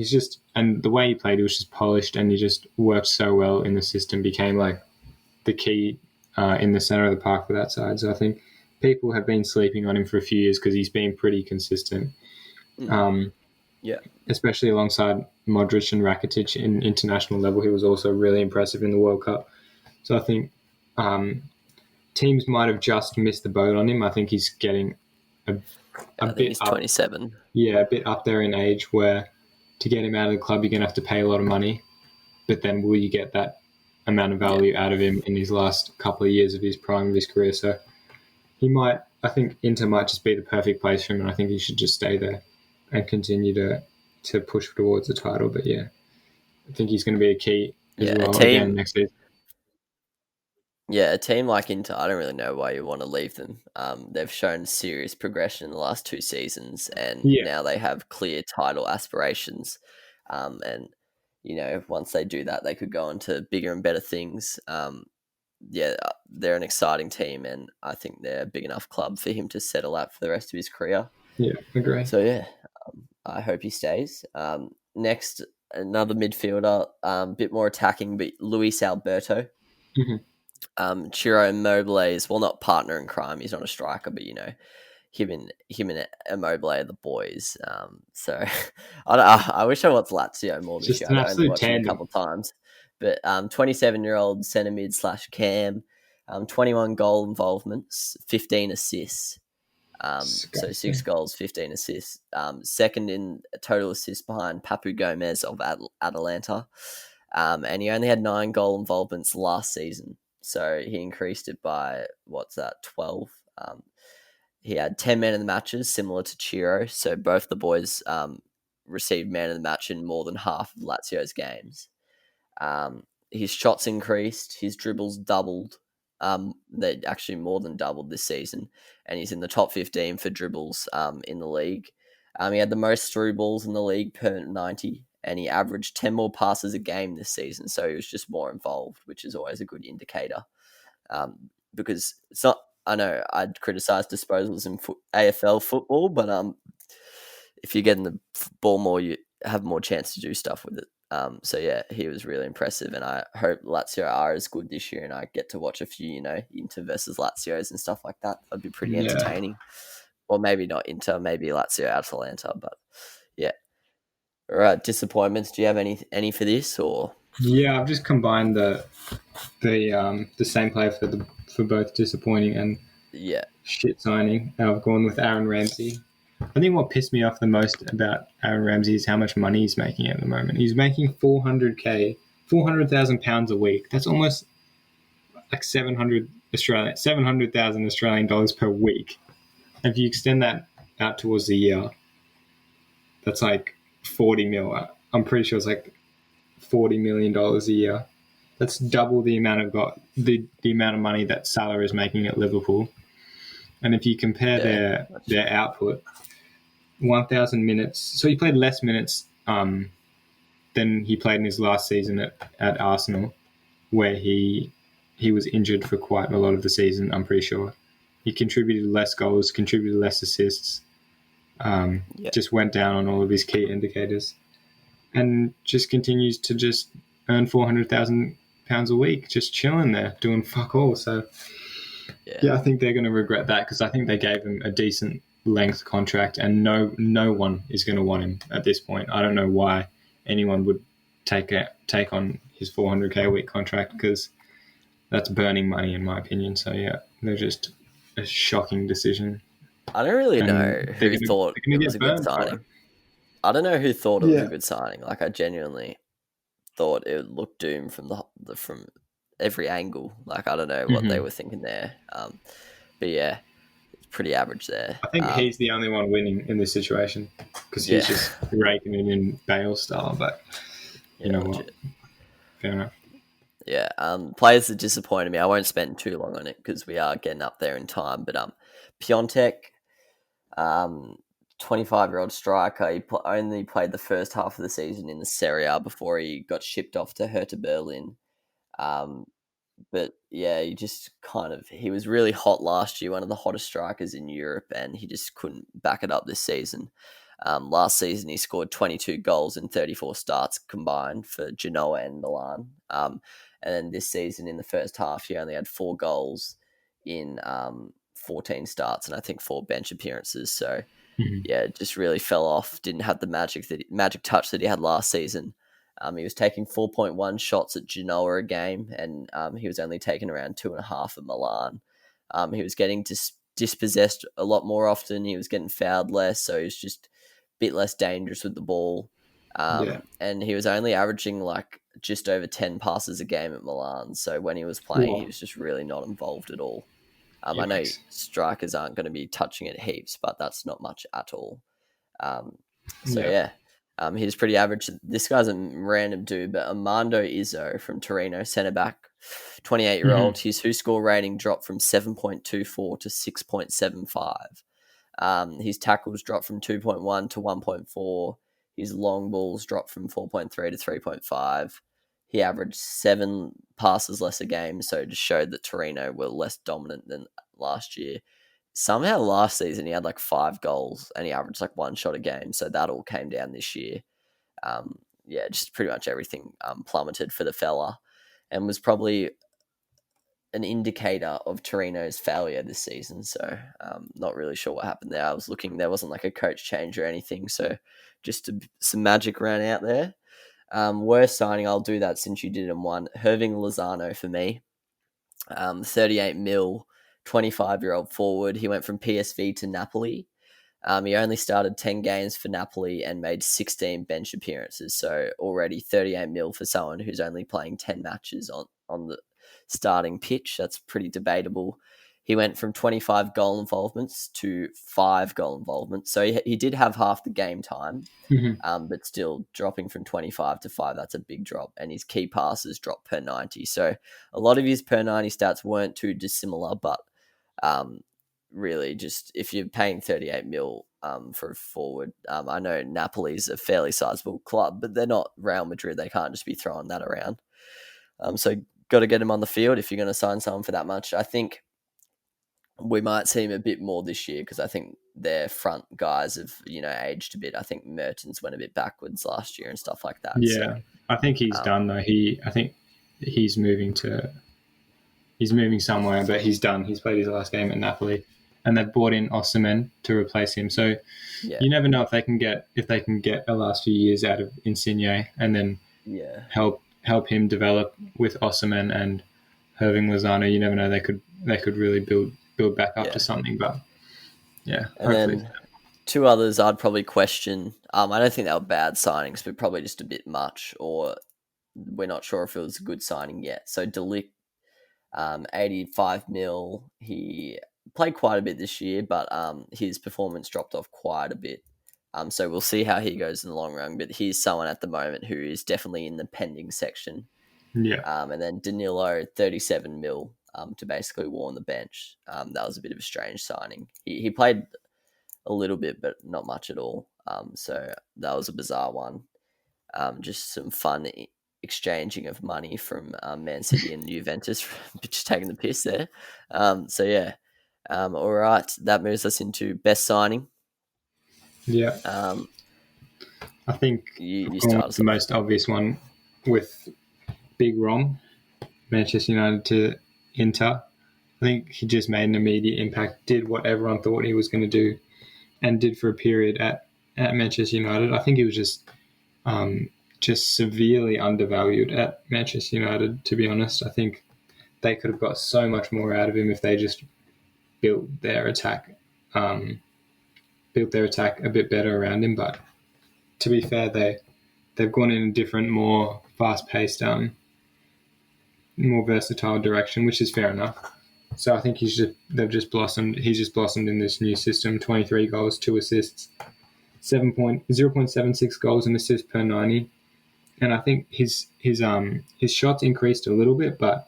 and the way he played, he was just polished and he just worked so well in the system, became like the key in the center of the park for that side. So I think people have been sleeping on him for a few years because he's been pretty consistent. Especially alongside Modric and Rakitic in international level. He was also really impressive in the World Cup. So I think teams might have just missed the boat on him. I think he's getting a bit he's 27. Yeah, a bit up there in age where to get him out of the club, you're going to have to pay a lot of money. But then will you get that amount of value out of him in his last couple of years of his prime of his career? So I think Inter might just be the perfect place for him, and I think he should just stay there and continue to push towards the title. But yeah, I think he's going to be a key as well again next season. Yeah, a team like Inter, I don't really know why you want to leave them. They've shown serious progression in the last 2 seasons, and now they have clear title aspirations. And once they do that, they could go on to bigger and better things. They're an exciting team, and I think they're a big enough club for him to settle at for the rest of his career. Yeah, agree. So I hope he stays. Next, another midfielder, a bit more attacking, but Luis Alberto. Mm-hmm. Ciro Immobile is, well, not partner in crime. He's not a striker, but him and Immobile are the boys. So I wish I watched Lazio more this year. I only watched him a couple of times. But 27-year-old centre mid / cam, 21 goal involvements, 15 assists. So 6 goals, 15 assists. Second in total assists behind Papu Gomez of Atalanta. And he only had 9 goal involvements last season. So he increased it by, 12? He had 10 man of the matches, similar to Ciro. So both the boys received man of the match in more than half of Lazio's games. His shots increased, his dribbles doubled. They actually more than doubled this season. And he's in the top 15 for dribbles in the league. He had the most through balls in the league per 90. And he averaged 10 more passes a game this season. So he was just more involved, which is always a good indicator. Because it's not, I know I'd criticize disposals in AFL football, but if you're getting the ball more, you have more chance to do stuff with it. So yeah, he was really impressive. And I hope Lazio are as good this year and I get to watch a few, Inter versus Lazio's and stuff like that. That'd be pretty entertaining. Or maybe not Inter, maybe Lazio Atalanta, but yeah. All right, disappointments. Do you have any for this or? Yeah, I've just combined the same player for both disappointing and shit signing. I've gone with Aaron Ramsey. I think what pissed me off the most about Aaron Ramsey is how much money he's making at the moment. He's making £400,000 a week. That's almost like 700,000 Australian dollars per week. And if you extend that out towards the year, that's like 40 mil. I'm pretty sure it's like $40 million a year. That's double the amount of the amount of money that Salah is making at Liverpool. And if you compare their output, 1,000 minutes. So he played less minutes than he played in his last season at Arsenal, where he was injured for quite a lot of the season, I'm pretty sure. He contributed less goals, contributed less assists, just went down on all of his key indicators, and just continues to just earn £400,000 a week, just chilling there, doing fuck all. So, I think they're going to regret that because I think they gave him a decent length contract, and no one is going to want him at this point. I don't know why anyone would take on his $400K a week contract because that's burning money in my opinion. So they're just a shocking decision. I don't really know who thought it was a good signing. I don't know who thought it was a good signing. Like I genuinely thought it looked doomed from every angle. Like, I don't know what they were thinking there. But yeah, it's pretty average there. I think he's the only one winning in this situation because he's just raking it in Bale style. But you know what? Fair enough. Yeah, players that disappointed me. I won't spend too long on it because we are getting up there in time. But Piontek, 25-year-old striker. He only played the first half of the season in the Serie before he got shipped off to Hertha Berlin. But yeah, he was really hot last year, one of the hottest strikers in Europe, and he just couldn't back it up this season. Last season, he scored 22 goals in 34 starts combined for Genoa and Milan. And then this season, in the first half, he only had 4 goals in 14 starts and I think 4 bench appearances. So yeah, it just really fell off. Didn't have the magic touch that he had last season. He was taking 4.1 shots at Genoa a game, and he was only taking around 2.5 at Milan. He was getting dispossessed a lot more often. He was getting fouled less, so he was just a bit less dangerous with the ball. And he was only averaging like just over 10 passes a game at Milan. So when he was playing, he was just really not involved at all. I know strikers aren't going to be touching it heaps, but that's not much at all. He was pretty average. This guy's a random dude, but Armando Izzo from Torino, centre-back, 28-year-old. His WhoScore rating dropped from 7.24 to 6.75. His tackles dropped from 2.1 to 1.4. His long balls dropped from 4.3 to 3.5. He averaged 7 passes less a game, so it just showed that Torino were less dominant than last year. Somehow last season he had like 5 goals and he averaged like 1 shot a game, so that all came down this year. Just pretty much everything plummeted for the fella, and was probably an indicator of Torino's failure this season. So not really sure what happened there. I was looking, there wasn't like a coach change or anything, so just some magic ran out there. Worst signing, I'll do that since you did in one. Hirving Lozano for me. 38 mil, 25-year-old forward. He went from PSV to Napoli. He only started 10 games for Napoli and made 16 bench appearances. So already 38 mil for someone who's only playing 10 matches on the starting pitch. That's pretty debatable. He went from 25 goal involvements to 5 goal involvements. So he did have half the game time, but still dropping from 25 to 5, that's a big drop. And his key passes dropped per 90. So a lot of his per 90 stats weren't too dissimilar, but really just if you're paying 38 mil for a forward, I know Napoli's a fairly sizable club, but they're not Real Madrid. They can't just be throwing that around. So got to get him on the field if you're going to sign someone for that much. I think we might see him a bit more this year because I think their front guys have, aged a bit. I think Mertens went a bit backwards last year and stuff like that. Yeah, so, I think he's done though. I think he's moving somewhere, but he's done. He's played his last game at Napoli, and they've brought in Osimhen to replace him. So you never know if they can get the last few years out of Insigne and then help him develop with Osimhen and Hirving Lozano. You never know. They could really build back up to something, but yeah. And then 2 others I'd probably question. I don't think they were bad signings, but probably just a bit much, or we're not sure if it was a good signing yet. So De Ligt, 85 mil. He played quite a bit this year, but his performance dropped off quite a bit. So we'll see how he goes in the long run. But he's someone at the moment who is definitely in the pending section. Yeah. And then Danilo, 37 mil. To basically warm the bench. That was a bit of a strange signing. He played a little bit, but not much at all. So that was a bizarre one. Just some fun exchanging of money from Man City and Juventus, just taking the piss there. All right, that moves us into best signing. Yeah. I think you started the most obvious one with Big Rom, Manchester United to Inter. I think he just made an immediate impact, did what everyone thought he was going to do, and did for a period at Manchester United. I think he was just severely undervalued at Manchester United, to be honest. I think they could have got so much more out of him if they just built their attack a bit better around him. But to be fair, they've gone in a different, more fast-paced more versatile direction, which is fair enough. So I think they've just blossomed. He's just blossomed in this new system. 23 goals, 2 assists, 0.76 goals and assists per 90. And I think his shots increased a little bit, but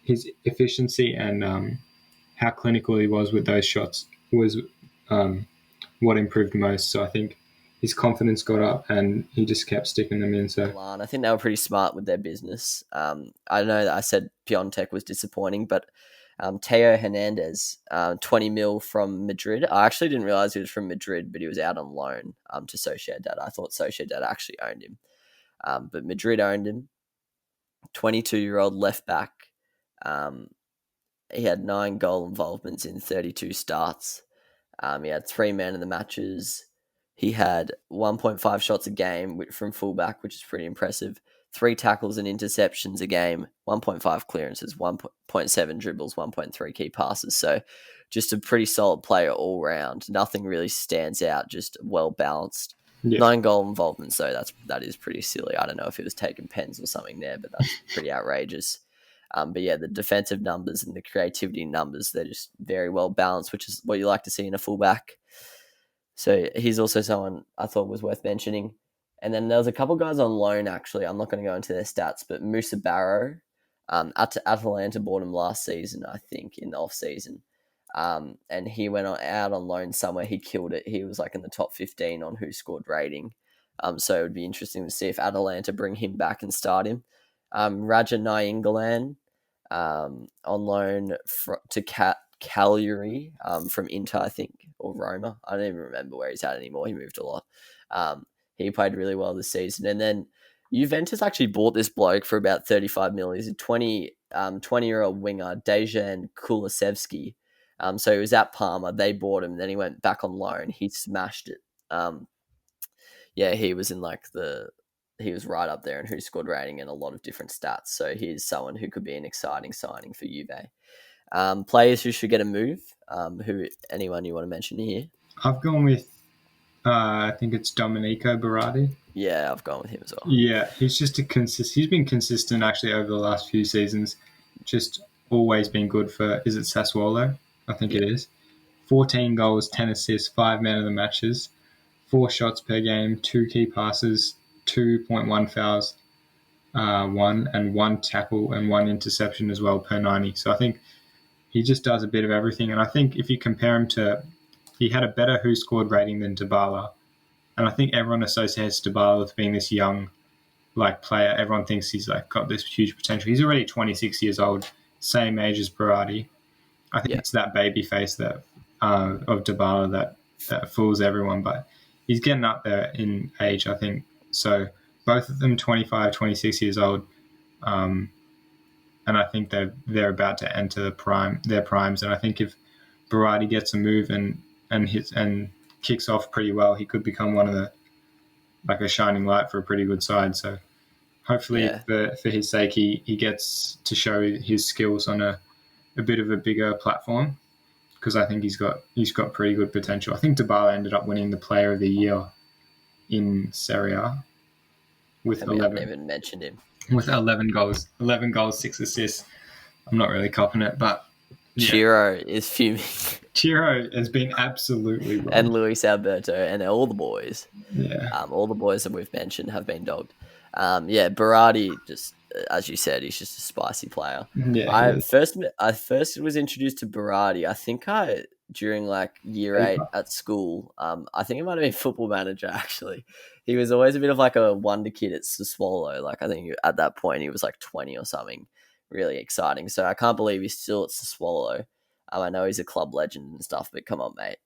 his efficiency and how clinical he was with those shots was what improved most. So I think his confidence got up and he just kept sticking them in. So I think they were pretty smart with their business. I know that I said Piontek was disappointing, but Teo Hernandez, 20 mil from Madrid. I actually didn't realize he was from Madrid, but he was out on loan to Sociedad. I thought Sociedad actually owned him, but Madrid owned him. 22-year-old left back. He had 9 goal involvements in 32 starts. He had 3 man of the matches. He had 1.5 shots a game from fullback, which is pretty impressive. 3 tackles and interceptions a game, 1.5 clearances, 1.7 dribbles, 1.3 key passes. So just a pretty solid player all round. Nothing really stands out, just well balanced. Yeah. 9 goal involvements, so that is pretty silly. I don't know if it was taking pens or something there, but that's pretty outrageous. But yeah, the defensive numbers and the creativity numbers, they're just very well balanced, which is what you like to see in a fullback. So he's also someone I thought was worth mentioning. And then there was a couple guys on loan, actually. I'm not going to go into their stats, but Musa Barrow, Atalanta bought him last season, I think, in the off-season. And he went out on loan somewhere. He killed it. He was like in the top 15 on who scored rating. So it would be interesting to see if Atalanta bring him back and start him. Raja Nainggolan on loan to Cagliari from Inter, I think, or Roma. I don't even remember where he's at anymore. He moved a lot. He played really well this season. And then Juventus actually bought this bloke for about 35 million. He's a 20-year-old winger, Dejan Kulusevski. So he was at Parma. They bought him. Then he went back on loan. He smashed it. He was in he was right up there in who scored rating and a lot of different stats. So he's someone who could be an exciting signing for Juve. Players who should get a move. Anyone you want to mention here? I've gone with, I think it's Domenico Berardi. Yeah, I've gone with him as well. Yeah, he's just he's been consistent actually over the last few seasons. Just always been good for, is it Sassuolo? I think it is. 14 goals, 10 assists, 5 man of the matches, 4 shots per game, 2 key passes, 2.1 fouls, 1 tackle and 1 interception as well per 90. So I think he just does a bit of everything. And I think if you compare him he had a better who scored rating than Dybala. And I think everyone associates Dybala with being this young player. Everyone thinks he's got this huge potential. He's already 26 years old, same age as Berardi. I think it's that baby face that of Dybala that fools everyone, but he's getting up there in age, I think. So both of them 25, 26 years old, and I think they're about to enter their primes. And I think if Berardi gets a move and hits and kicks off pretty well, he could become one of a shining light for a pretty good side. So hopefully for his sake, he gets to show his skills on a bit of a bigger platform, because I think he's got pretty good potential. I think Dybala ended up winning the Player of the Year in Serie with 11. I haven't even mentioned him. With 11 goals, 6 assists. I'm not really copping it, but Chiro is fuming. Chiro has been absolutely wrong. And Luis Alberto and all the boys. Yeah. All the boys that we've mentioned have been dogged. Berardi, just as you said, he's just a spicy player. Yeah. I first was introduced to Berardi. I think during year 8 at school. I think it might have been Football Manager actually. He was always a bit of a wonder kid at Sassuolo. I think at that point he was 20 or something. Really exciting. So I can't believe he's still at Sassuolo. I know he's a club legend and stuff, but come on, mate.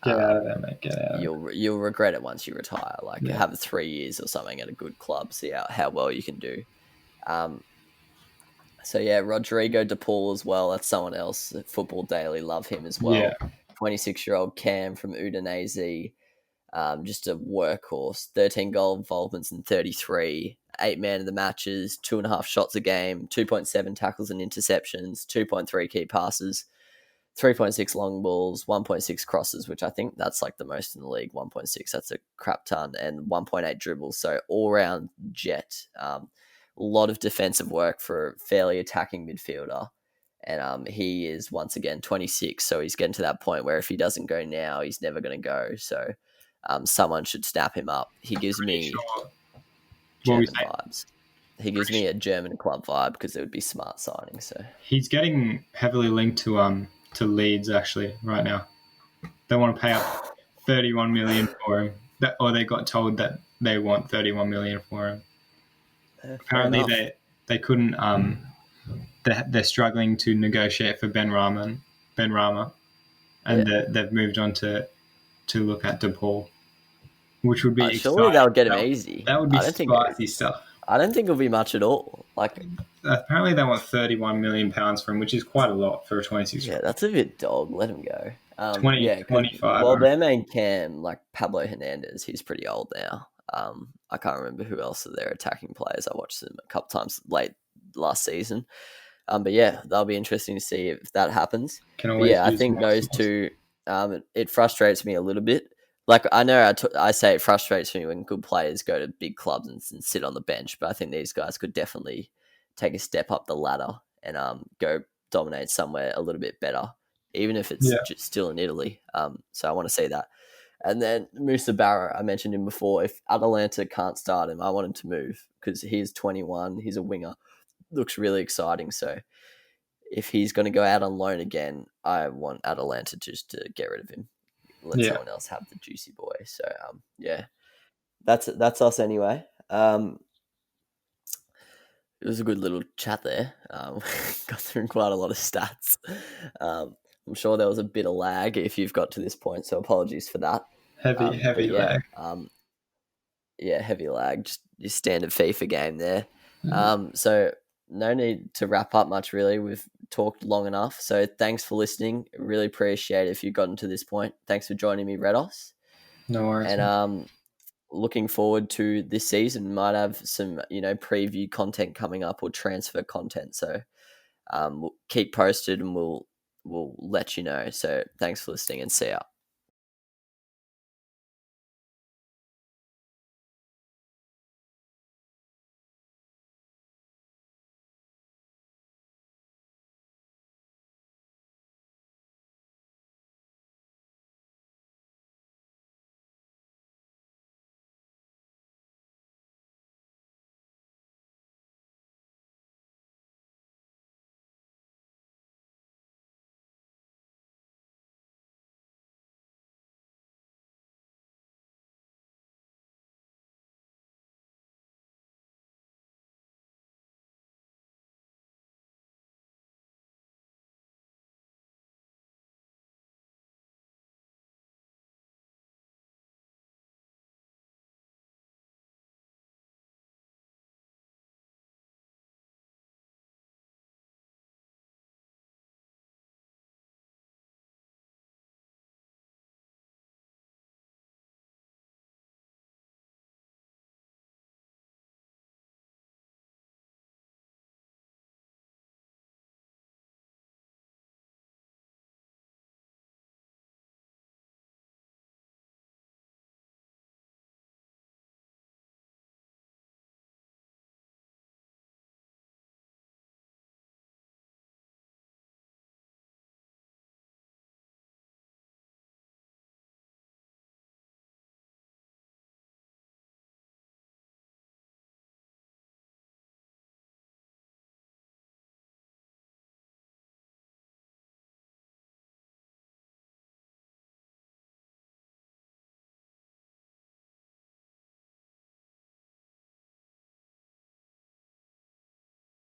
Get out of there, mate. Get out. You'll regret it once you retire. Have 3 years or something at a good club. See how well you can do. Rodrigo De Paul as well. That's someone else. Football Daily love him as well. Yeah. 26-year-old Cam from Udinese. Just a workhorse. 13 goal involvements in 33. 8 man of the matches. 2.5 shots a game. 2.7 tackles and interceptions. 2.3 key passes. 3.6 long balls, 1.6 crosses, which I think that's the most in the league. 1.6, that's a crap ton, and 1.8 dribbles. So all round jet. lot of defensive work for a fairly attacking midfielder. And he is once again 26, so he's getting to that point where if he doesn't go now, he's never going to go. So someone should snap him up. He gives me German vibes. He gives me a German club vibe because it would be smart signing. So he's getting heavily linked to Leeds actually right now. They want to pay up 31 million for him, or they got told that they want 31 million for him. Apparently, they couldn't. They're struggling to negotiate for Ben Rama, and they've moved on to look at DePaul, which would be surely they'll get him easy. That would be spicy stuff. I don't think it'll be much at all. Like, apparently they want 31 million pounds for him, which is quite a lot for a 26. Yeah, that's a bit dog. Let him go. 25. Well, their main cam, like Pablo Hernandez, he's pretty old now. I can't remember who else are their attacking players. I watched them a couple times late last season. But yeah, that'll be interesting to see if that happens. I think those two. It frustrates me a little bit. Like, I know I say it frustrates me when good players go to big clubs and sit on the bench, but I think these guys could definitely take a step up the ladder and go dominate somewhere a little bit better, even if it's just still in Italy. So I want to see that. And then Musa Barra, I mentioned him before. If Atalanta can't start him, I want him to move because he's 21. He's a winger. Looks really exciting. So if he's going to go out on loan again, I want Atalanta just to get rid of him. Let someone else have the juicy boy. So that's us anyway. It was a good little chat there. Got through quite a lot of stats. I'm sure there was a bit of lag if you've got to this point, so apologies for that. Heavy lag. Heavy lag. Just your standard FIFA game there. So no need to wrap up much, really. We've talked long enough. So thanks for listening. Really appreciate it if you've gotten to this point. Thanks for joining me, Rhett. No worries. And looking forward to this season. Might have some, preview content coming up or transfer content. So we'll keep posted and we'll let you know. So thanks for listening and see ya.